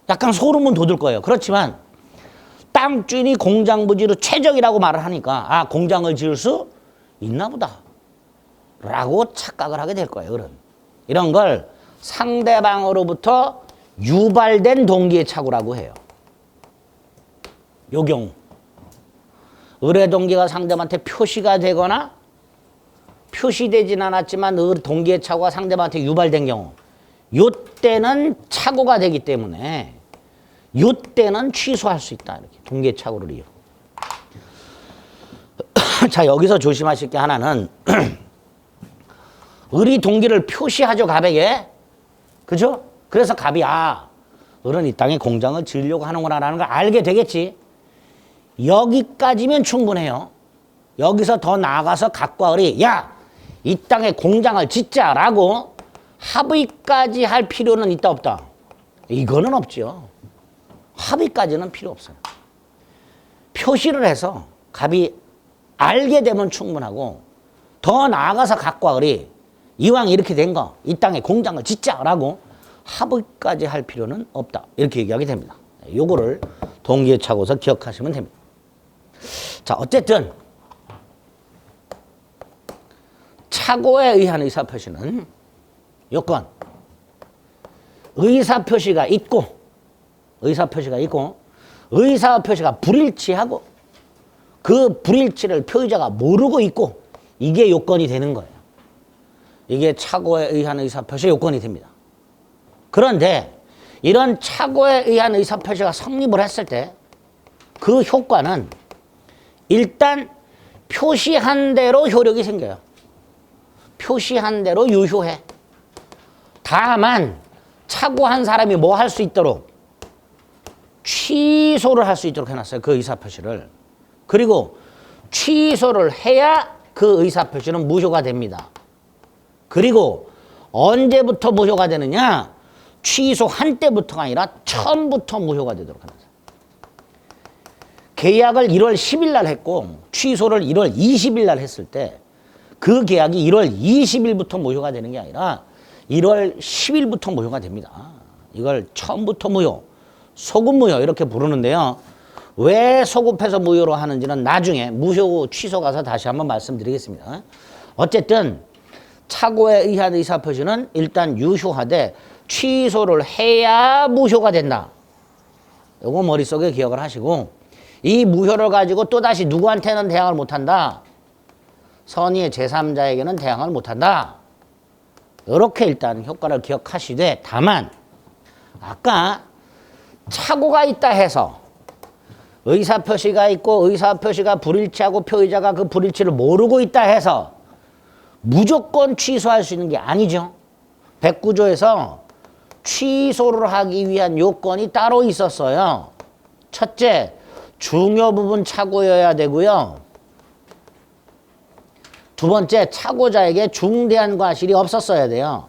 약간 소름은 돋을 거예요. 그렇지만 땅 주인이 공장 부지로 최적이라고 말을 하니까 아 공장을 지을 수 있나 보다 라고 착각을 하게 될 거예요. 을은. 이런 걸 상대방으로부터 유발된 동기의 착오라고 해요. 요 경우 을의 동기가 상대방한테 표시가 되거나 표시되진 않았지만 을 동기의 착오가 상대방한테 유발된 경우 요때는 착오가 되기 때문에 요때는 취소할 수 있다. 이렇게 동기의 착오를 이유. 자, 여기서 조심하실 게 하나는 을이 동기를 표시하죠, 갑에게. 그죠? 그래서 갑이 을은 이 땅에 공장을 지으려고 하는구나라는 걸 알게 되겠지. 여기까지면 충분해요. 여기서 더 나아가서 갑과 을이 이 땅에 공장을 짓자라고 합의까지 할 필요는 있다 없다? 이거는 없죠. 합의까지는 필요 없어요. 표시를 해서 갑이 알게 되면 충분하고 더 나아가서 갑과 을이 이왕 이렇게 된 거 이 땅에 공장을 짓자라고 합의까지 할 필요는 없다. 이렇게 얘기하게 됩니다. 요거를 동기의 착오에서 기억하시면 됩니다. 자, 어쨌든 착오에 의한 의사표시는 요건 의사표시가 있고 의사표시가 불일치하고 그 불일치를 표의자가 모르고 있고 이게 요건이 되는 거예요. 이게 착오에 의한 의사표시 요건이 됩니다. 그런데 이런 착오에 의한 의사표시가 성립을 했을 때 그 효과는 일단 표시한 대로 효력이 생겨요. 표시한 대로 유효해. 다만 착오한 사람이 뭐 할 수 있도록 취소를 할 수 있도록 해놨어요. 그 의사표시를. 그리고 취소를 해야 그 의사표시는 무효가 됩니다. 그리고 언제부터 무효가 되느냐? 취소한 때부터가 아니라 처음부터 무효가 되도록 해놨어요. 계약을 1월 10일 날 했고 취소를 1월 20일 날 했을 때 그 계약이 1월 20일부터 무효가 되는 게 아니라 1월 10일부터 무효가 됩니다. 이걸 처음부터 무효, 소급 무효 이렇게 부르는데요. 왜 소급해서 무효로 하는지는 나중에 무효 취소 가서 다시 한번 말씀드리겠습니다. 어쨌든 착오에 의한 의사표시는 일단 유효하되 취소를 해야 무효가 된다. 요거 머릿속에 기억을 하시고, 이 무효를 가지고 또다시 누구한테는 대항을 못한다. 선의의 제3자에게는 대항을 못한다. 이렇게 일단 효과를 기억하시되, 다만 아까 착오가 있다 해서 의사표시가 있고 의사표시가 불일치하고 표의자가 그 불일치를 모르고 있다 해서 무조건 취소할 수 있는 게 아니죠. 109조에서 취소를 하기 위한 요건이 따로 있었어요. 첫째, 중요 부분 착오여야 되고요. 두 번째, 착오자에게 중대한 과실이 없었어야 돼요.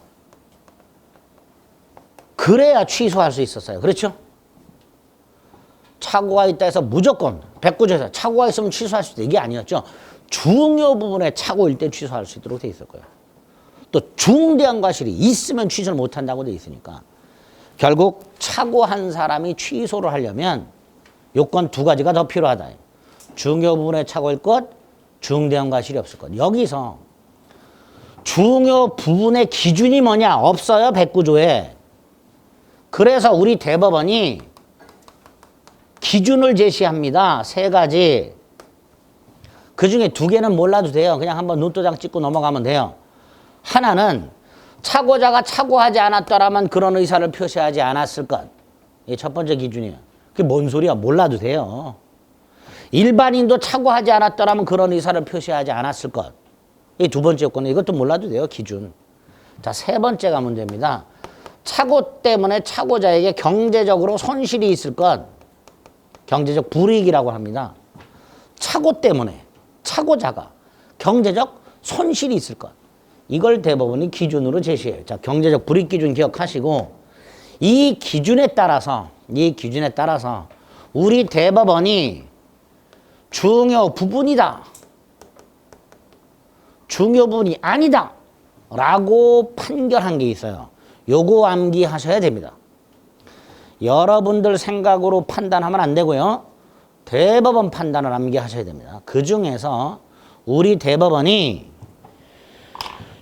그래야 취소할 수 있었어요. 그렇죠? 착오가 있다 해서 무조건 109조에서 착오가 있으면 취소할 수 있다. 이게 아니었죠. 중요 부분에 착오일 때 취소할 수 있도록 돼 있을 거예요. 또 중대한 과실이 있으면 취소를 못한다고 돼 있으니까 결국 착오한 사람이 취소를 하려면 요건 두 가지가 더 필요하다. 중요 부분에 착오일 것, 중대한 과실이 없을 것. 여기서 중요 부분의 기준이 뭐냐? 없어요. 109조에. 그래서 우리 대법원이 기준을 제시합니다. 세 가지. 그 중에 두 개는 몰라도 돼요. 그냥 한번 눈도장 찍고 넘어가면 돼요. 하나는 착오자가 착오하지 않았더라면 그런 의사를 표시하지 않았을 것. 이게 첫 번째 기준이에요. 그게 뭔 소리야? 몰라도 돼요. 일반인도 착오하지 않았더라면 그런 의사를 표시하지 않았을 것. 이게 두 번째 요건은 이것도 몰라도 돼요. 기준. 자, 세 번째가 문제입니다. 착오 때문에 착오자에게 경제적으로 손실이 있을 것. 경제적 불이익이라고 합니다. 착오 때문에 착오자가 경제적 손실이 있을 것. 이걸 대법원이 기준으로 제시해요. 자, 경제적 불이익 기준 기억하시고 이 기준에 따라서 우리 대법원이 중요 부분이다. 중요 부분이 아니다. 라고 판결한 게 있어요. 요거 암기하셔야 됩니다. 여러분들 생각으로 판단하면 안 되고요. 대법원 판단을 암기하셔야 됩니다. 그 중에서 우리 대법원이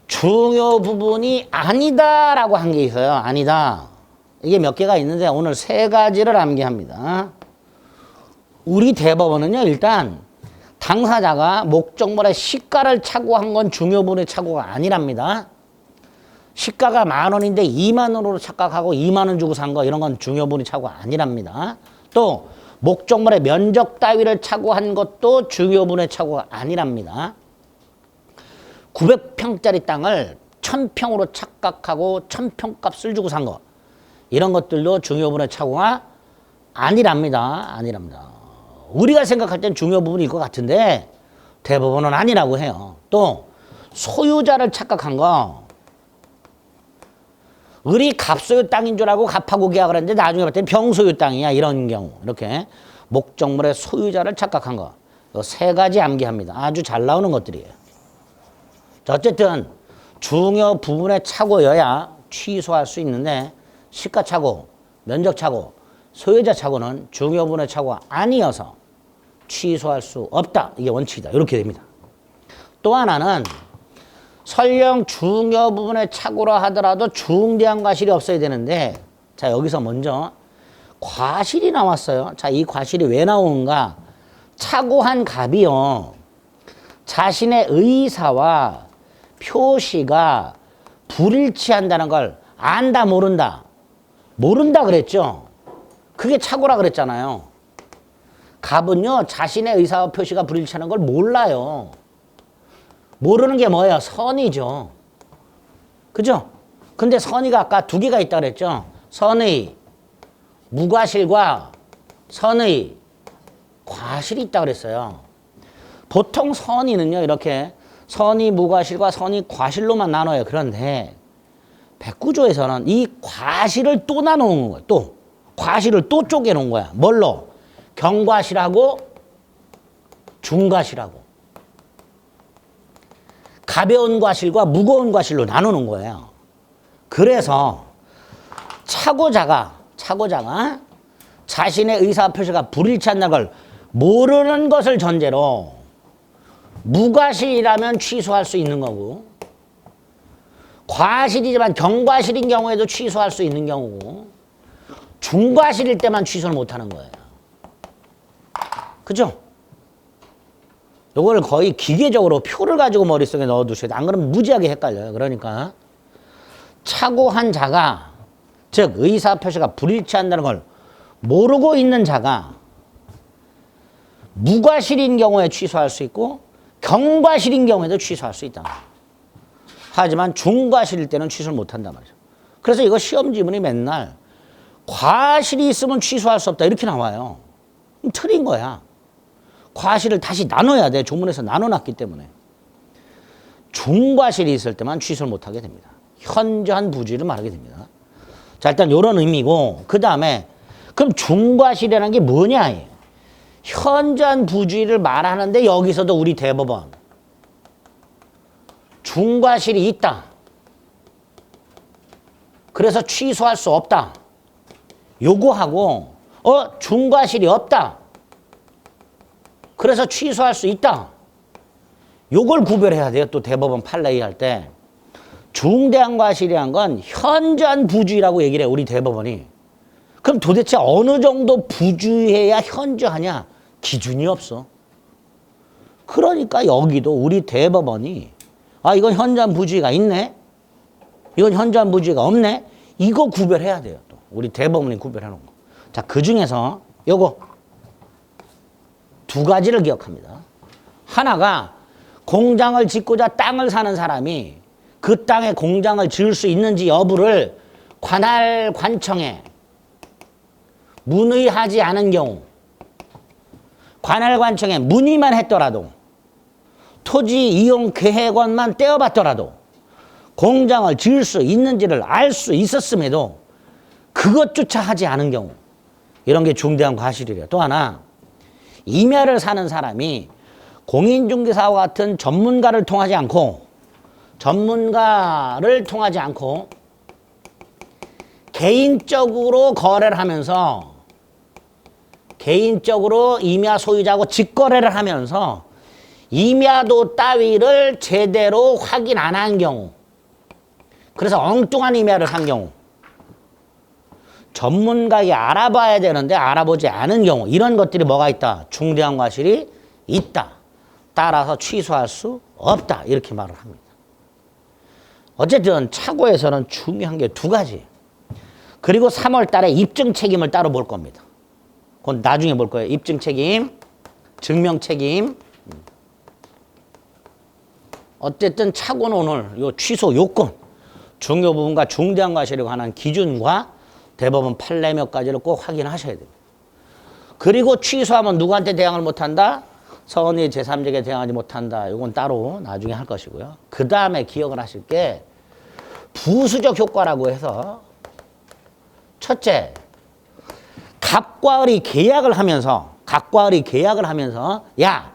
중요 부분이 아니다라고 한 게 있어요. 아니다. 이게 몇 개가 있는데 오늘 세 가지를 암기합니다. 우리 대법원은요, 일단 당사자가 목적물에 시가를 착오한 건 중요 부분의 착오가 아니랍니다. 시가가 10,000원인데 20,000원으로 착각하고 20,000원 주고 산 거 이런 건 중요 부분이 착오가 아니랍니다. 또 목적물의 면적 따위를 착오한 것도 중요 부분의 착오가 아니랍니다. 900평짜리 땅을 1,000평으로 착각하고 1,000평 값을 주고 산 거 이런 것들도 중요 부분의 착오가 아니랍니다. 우리가 생각할 땐 중요 부분일 것 같은데 대법원은 아니라고 해요. 또 소유자를 착각한 거 을이 갑소유 땅인 줄 알고 갑하고 계약을 했는데 나중에 봤더니 병소유 땅이야. 이런 경우 이렇게 목적물의 소유자를 착각한 거 세 가지 암기합니다. 아주 잘 나오는 것들이에요. 자, 어쨌든 중요 부분의 착오여야 취소할 수 있는데 시가 착오, 면적 착오, 소유자 착오는 중요 부분의 착오가 아니어서 취소할 수 없다. 이게 원칙이다. 이렇게 됩니다. 또 하나는 설령 중요 부분의 착오라 하더라도 중대한 과실이 없어야 되는데 자, 여기서 먼저 과실이 나왔어요. 자, 이 과실이 왜 나오는가? 착오한 갑이요. 자신의 의사와 표시가 불일치한다는 걸 안다 모른다? 모른다 그랬죠. 그게 착오라 그랬잖아요. 갑은요, 자신의 의사와 표시가 불일치하는 걸 몰라요. 모르는 게 뭐예요? 선의죠. 그죠? 근데 선의가 아까 두 개가 있다 그랬죠. 선의, 무과실과 선의, 과실이 있다 그랬어요. 보통 선의는요, 이렇게 선의, 무과실과 선의, 과실로만 나눠요. 그런데 109조에서는 이 과실을 또 나누는 거예요. 또 과실을 또 쪼개놓은 거야. 뭘로? 경과실하고 중과실하고 가벼운 과실과 무거운 과실로 나누는 거예요. 그래서 착오자가 자신의 의사 표시가 불일치한다는 걸 모르는 것을 전제로 무과실이라면 취소할 수 있는 거고 과실이지만 경과실인 경우에도 취소할 수 있는 경우고 중과실일 때만 취소를 못하는 거예요. 그죠? 요걸 거의 기계적으로 표를 가지고 머릿속에 넣어두셔야 돼. 안 그러면 무지하게 헷갈려요. 그러니까 착오한 자가, 즉 의사표시가 불일치한다는 걸 모르고 있는 자가 무과실인 경우에 취소할 수 있고 경과실인 경우에도 취소할 수 있다. 하지만 중과실일 때는 취소를 못한단 말이죠. 그래서 이거 시험 지문이 맨날 과실이 있으면 취소할 수 없다 이렇게 나와요. 틀린 거야. 과실을 다시 나눠야 돼. 조문에서 나눠놨기 때문에. 중과실이 있을 때만 취소를 못하게 됩니다. 현저한 부주의를 말하게 됩니다. 자, 일단 이런 의미고, 그 다음에 그럼 중과실이라는 게 뭐냐? 현저한 부주의를 말하는데 여기서도 우리 대법원 중과실이 있다. 그래서 취소할 수 없다. 요거하고 중과실이 없다. 그래서 취소할 수 있다. 요걸 구별해야 돼요. 또 대법원 판례 할 때. 중대한 과실이란 건 현저한 부주의라고 얘기를 해요. 우리 대법원이. 그럼 도대체 어느 정도 부주의해야 현저하냐? 기준이 없어. 그러니까 여기도 우리 대법원이 이건 현저한 부주의가 있네. 이건 현저한 부주의가 없네. 이거 구별해야 돼요. 또 우리 대법원이 구별해 놓은 거. 자, 그 중에서 요거 두 가지를 기억합니다. 하나가 공장을 짓고자 땅을 사는 사람이 그 땅에 공장을 지을 수 있는지 여부를 관할 관청에 문의하지 않은 경우, 관할 관청에 문의만 했더라도, 토지 이용 계획원만 떼어봤더라도 공장을 지을 수 있는지를 알 수 있었음에도 그것조차 하지 않은 경우, 이런 게 중대한 과실이래요. 또 하나, 임야를 사는 사람이 공인중개사와 같은 전문가를 통하지 않고 개인적으로 거래를 하면서, 개인적으로 임야 소유자하고 직거래를 하면서 임야도 따위를 제대로 확인 안 한 경우, 그래서 엉뚱한 임야를 산 경우, 전문가에게 알아봐야 되는데 알아보지 않은 경우, 이런 것들이 뭐가 있다? 중대한 과실이 있다. 따라서 취소할 수 없다. 이렇게 말을 합니다. 어쨌든 착오에서는 중요한 게 두 가지. 그리고 3월 달에 입증 책임을 따로 볼 겁니다. 그건 나중에 볼 거예요. 입증 책임, 증명 책임. 어쨌든 착오는 오늘 요 취소 요건, 중요 부분과 중대한 과실에 관한 기준과 대법원 판례 몇 가지를 꼭 확인하셔야 됩니다. 그리고 취소하면 누구한테 대항을 못한다? 선의 제3자에게 대항하지 못한다. 이건 따로 나중에 할 것이고요. 그 다음에 기억을 하실 게 부수적 효과라고 해서, 첫째, 갑과 을이 계약을 하면서 야,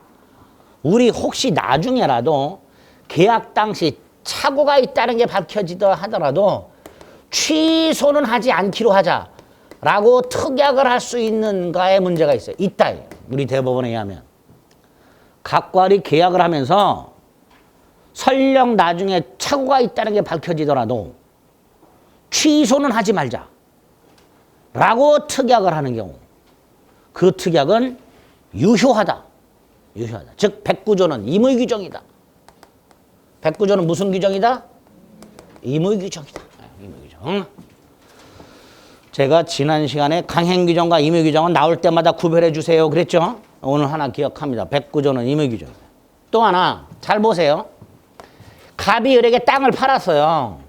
우리 혹시 나중에라도 계약 당시 착오가 있다는 게 밝혀지더 하더라도 취소는 하지 않기로 하자라고 특약을 할 수 있는가에 문제가 있어요. 있다. 우리 대법원에 의하면. 갑과 을이 계약을 하면서 설령 나중에 착오가 있다는 게 밝혀지더라도 취소는 하지 말자 라고 특약을 하는 경우, 그 특약은 유효하다. 즉 백구조는 임의규정이다. 백구조는 무슨 규정이다? 임의규정이다. 임의규정. 제가 지난 시간에 강행규정과 임의규정은 나올 때마다 구별해 주세요 그랬죠? 오늘 하나 기억합니다. 백구조는 임의규정이다. 또 하나 잘 보세요. 갑이 을에게 땅을 팔았어요.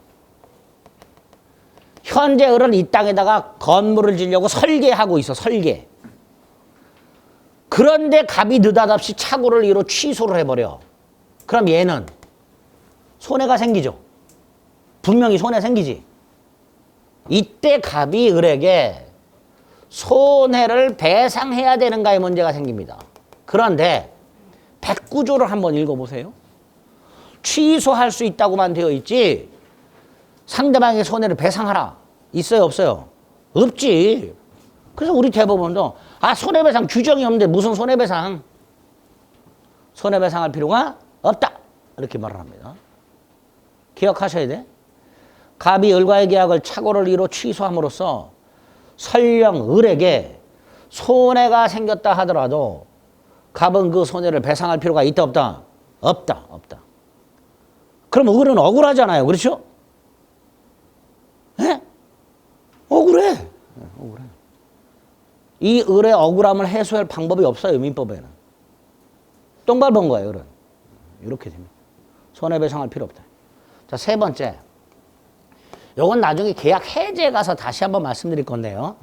현재 을은 이 땅에다가 건물을 지으려고 설계하고 있어. 설계. 그런데 갑이 느닷없이 착오를 이루 취소를 해버려. 그럼 얘는 손해가 생기죠. 분명히 손해 생기지. 이때 갑이 을에게 손해를 배상해야 되는가에 문제가 생깁니다. 그런데 백구조를 한번 읽어보세요. 취소할 수 있다고만 되어 있지 상대방의 손해를 배상하라. 있어요 없어요? 없지. 그래서 우리 대법원도 손해배상 규정이 없는데 무슨 손해배상? 손해배상할 필요가 없다. 이렇게 말을 합니다. 기억하셔야 돼. 갑이 을과의 계약을 착오를 이루 취소함으로써 설령 을에게 손해가 생겼다 하더라도 갑은 그 손해를 배상할 필요가 있다 없다? 없다. 없다. 그럼 을은 억울하잖아요. 그렇죠? 예? 억울해. 억울해. 이 을의 억울함을 해소할 방법이 없어요. 민법에는. 똥밟은 거예요. 을은. 이렇게 됩니다. 손해배상할 필요 없다. 자, 세 번째. 요건 나중에 계약 해지에 가서 다시 한번 말씀드릴 건데요.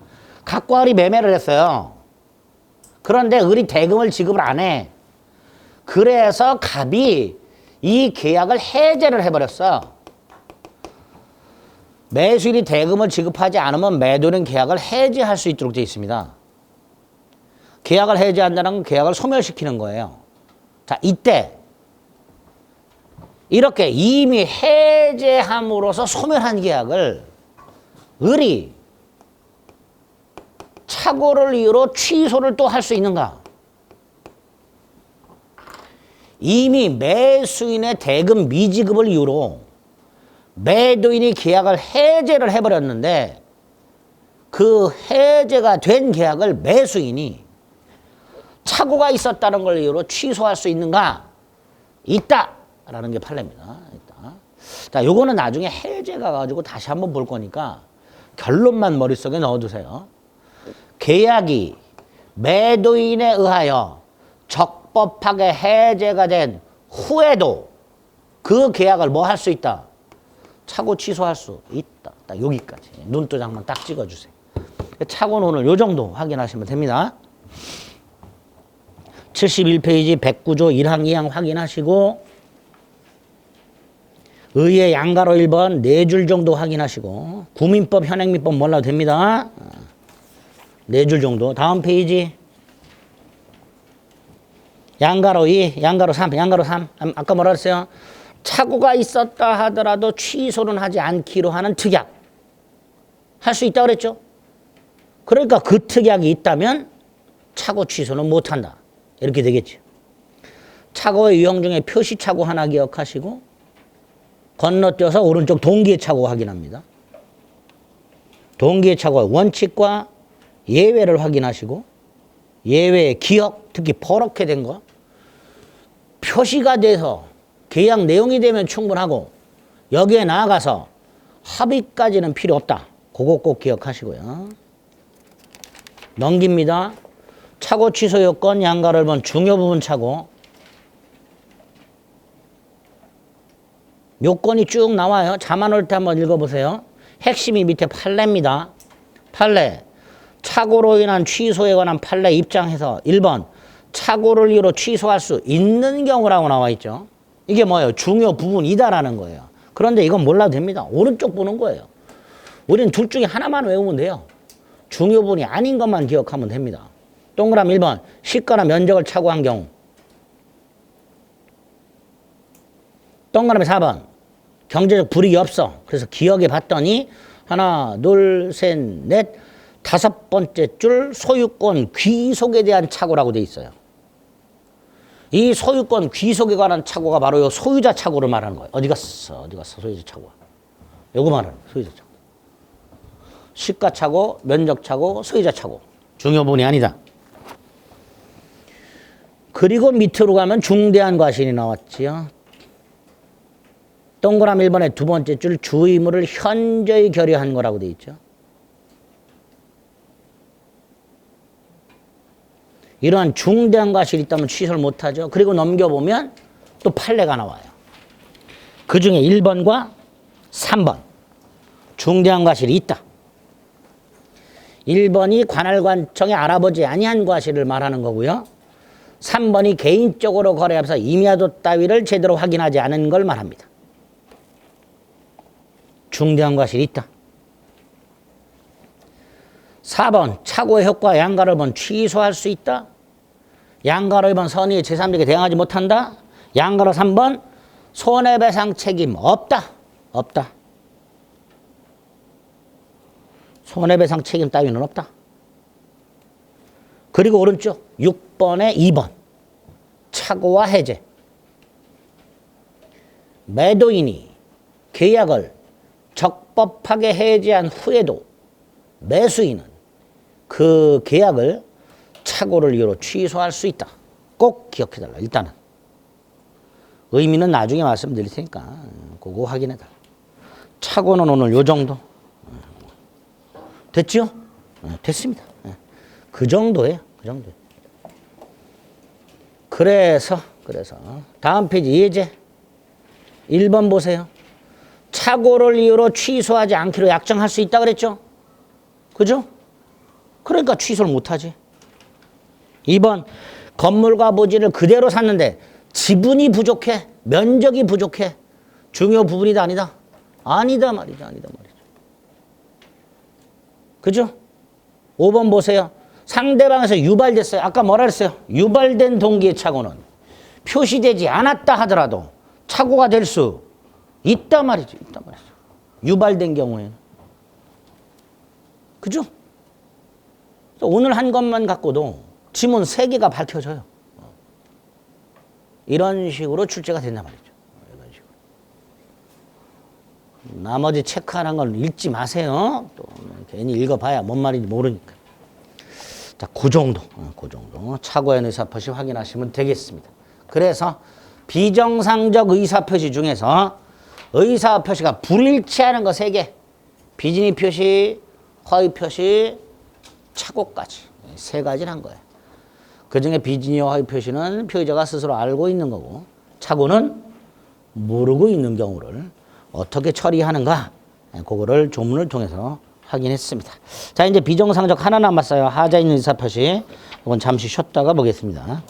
갑과 을이 매매를 했어요. 그런데 을이 대금을 지급을 안 해. 그래서 갑이 이 계약을 해제를 해버렸어요. 매수인이 대금을 지급하지 않으면 매도인 계약을 해지할 수 있도록 되어 있습니다. 계약을 해지한다는 건 계약을 소멸시키는 거예요. 자, 이때 이렇게 이미 해제함으로써 소멸한 계약을 을이 착오를 이유로 취소를 또 할 수 있는가? 이미 매수인의 대금 미지급을 이유로 매도인이 계약을 해제를 해버렸는데 그 해제가 된 계약을 매수인이 착오가 있었다는 걸 이유로 취소할 수 있는가? 있다라는 게 판례입니다. 있다. 자, 요거는 나중에 해제가 가지고 다시 한번 볼 거니까 결론만 머릿속에 넣어두세요. 계약이 매도인에 의하여 적법하게 해제가 된 후에도 그 계약을 뭐 할 수 있다? 착오 취소할 수 있다. 딱 여기까지. 눈도장만 딱 찍어주세요. 착오는 오늘 요 정도 확인하시면 됩니다. 71페이지 109조 1항 2항 확인하시고 의의 양가로 1번 4줄 정도 확인하시고 구민법 현행민법 몰라도 됩니다. 4줄 정도. 다음 페이지 양가로 2, 양가로 3, 양가로 3. 아까 뭐라 그랬어요? 착오가 있었다 하더라도 취소는 하지 않기로 하는 특약. 할 수 있다고 그랬죠? 그러니까 그 특약이 있다면 착오 취소는 못한다. 이렇게 되겠죠. 착오의 유형 중에 표시 착오 하나 기억하시고 건너뛰어서 오른쪽 동기의 착오 확인합니다. 동기의 착오 원칙과 예외를 확인하시고 예외의 기억, 특히 버럭게 된 거 표시가 돼서 계약 내용이 되면 충분하고 여기에 나아가서 합의까지는 필요 없다. 그거 꼭 기억하시고요. 넘깁니다. 착오 취소 요건 양가를 본 중요 부분 착오. 요건이 쭉 나와요. 자만 올 때 한번 읽어보세요. 핵심이 밑에 판례입니다. 판례. 착오로 인한 취소에 관한 판례 입장에서 1번 착오를 이유로 취소할 수 있는 경우라고 나와 있죠. 이게 뭐예요? 중요 부분이다라는 거예요. 그런데 이건 몰라도 됩니다. 오른쪽 보는 거예요. 우리는 둘 중에 하나만 외우면 돼요. 중요 부분이 아닌 것만 기억하면 됩니다. 동그라미 1번 시가나 면적을 착오한 경우. 동그라미 4번 경제적 불이익이 없어. 그래서 기억해 봤더니 하나, 둘, 셋, 넷, 5번째 줄 소유권 귀속에 대한 착오라고 돼 있어요. 이 소유권 귀속에 관한 착오가 바로 요 소유자 착오를 말하는 거예요. 어디 갔어? 어디 갔어? 소유자 착오가. 요거 말하는 거예요. 소유자 착오. 시가 착오, 면적 착오, 소유자 착오. 중요 부분이 아니다. 그리고 밑으로 가면 중대한 과실이 나왔지요. 동그라미 1번의 두 번째 줄 주의무를 현저히 결여한 거라고 돼 있죠. 이러한 중대한 과실이 있다면 취소를 못하죠. 그리고 넘겨보면 또 판례가 나와요. 그 중에 1번과 3번 중대한 과실이 있다. 1번이 관할관청에 알아보지 아니한 과실을 말하는 거고요. 3번이 개인적으로 거래하면서 임야도 따위를 제대로 확인하지 않은 걸 말합니다. 중대한 과실이 있다. 4번 착오의 효과 양가를 본 취소할 수 있다. 양가로 2번 선의의 제3자에게 대응하지 못한다. 양가로 3번 손해배상 책임 없다. 없다. 손해배상 책임 따위는 없다. 그리고 오른쪽 6번에 2번 착오와 해제. 매도인이 계약을 적법하게 해지한 후에도 매수인은 그 계약을 착오를 이유로 취소할 수 있다. 꼭 기억해달라. 일단은 의미는 나중에 말씀드릴 테니까 그거 확인해달라. 착오는 오늘 요 정도 됐죠? 됐습니다. 그 정도예요. 그 정도. 그래서 다음 페이지 예제 1번 보세요. 착오를 이유로 취소하지 않기로 약정할 수 있다 그랬죠? 그죠? 그러니까 취소를 못하지. 2번 건물과 부지를 그대로 샀는데 지분이 부족해, 면적이 부족해. 중요 부분이다 아니다? 아니다 말이죠. 그죠? 5번 보세요. 상대방에서 유발됐어요. 아까 뭐라 그랬어요? 유발된 동기의 착오는 표시되지 않았다 하더라도 착오가 될 수 있다 말이죠. 유발된 경우에는. 그죠? 오늘 한 것만 갖고도 지문 3개가 밝혀져요. 이런 식으로 출제가 된단 말이죠. 이런 식으로. 나머지 체크하는 걸 읽지 마세요. 또 괜히 읽어봐야 뭔 말인지 모르니까. 자, 그 정도. 착오의 의사표시 확인하시면 되겠습니다. 그래서 비정상적 의사표시 중에서 의사표시가 불일치하는 거 3개. 비진의 표시, 허위 표시, 착오까지 3가지를 한 거예요. 그중에 비진이와 허위 표시는 피의자가 스스로 알고 있는 거고 착오는 모르고 있는 경우를 어떻게 처리하는가 그거를 조문을 통해서 확인했습니다. 자, 이제 비정상적 하나 남았어요. 하자 있는 의사표시. 이건 잠시 쉬었다가 보겠습니다.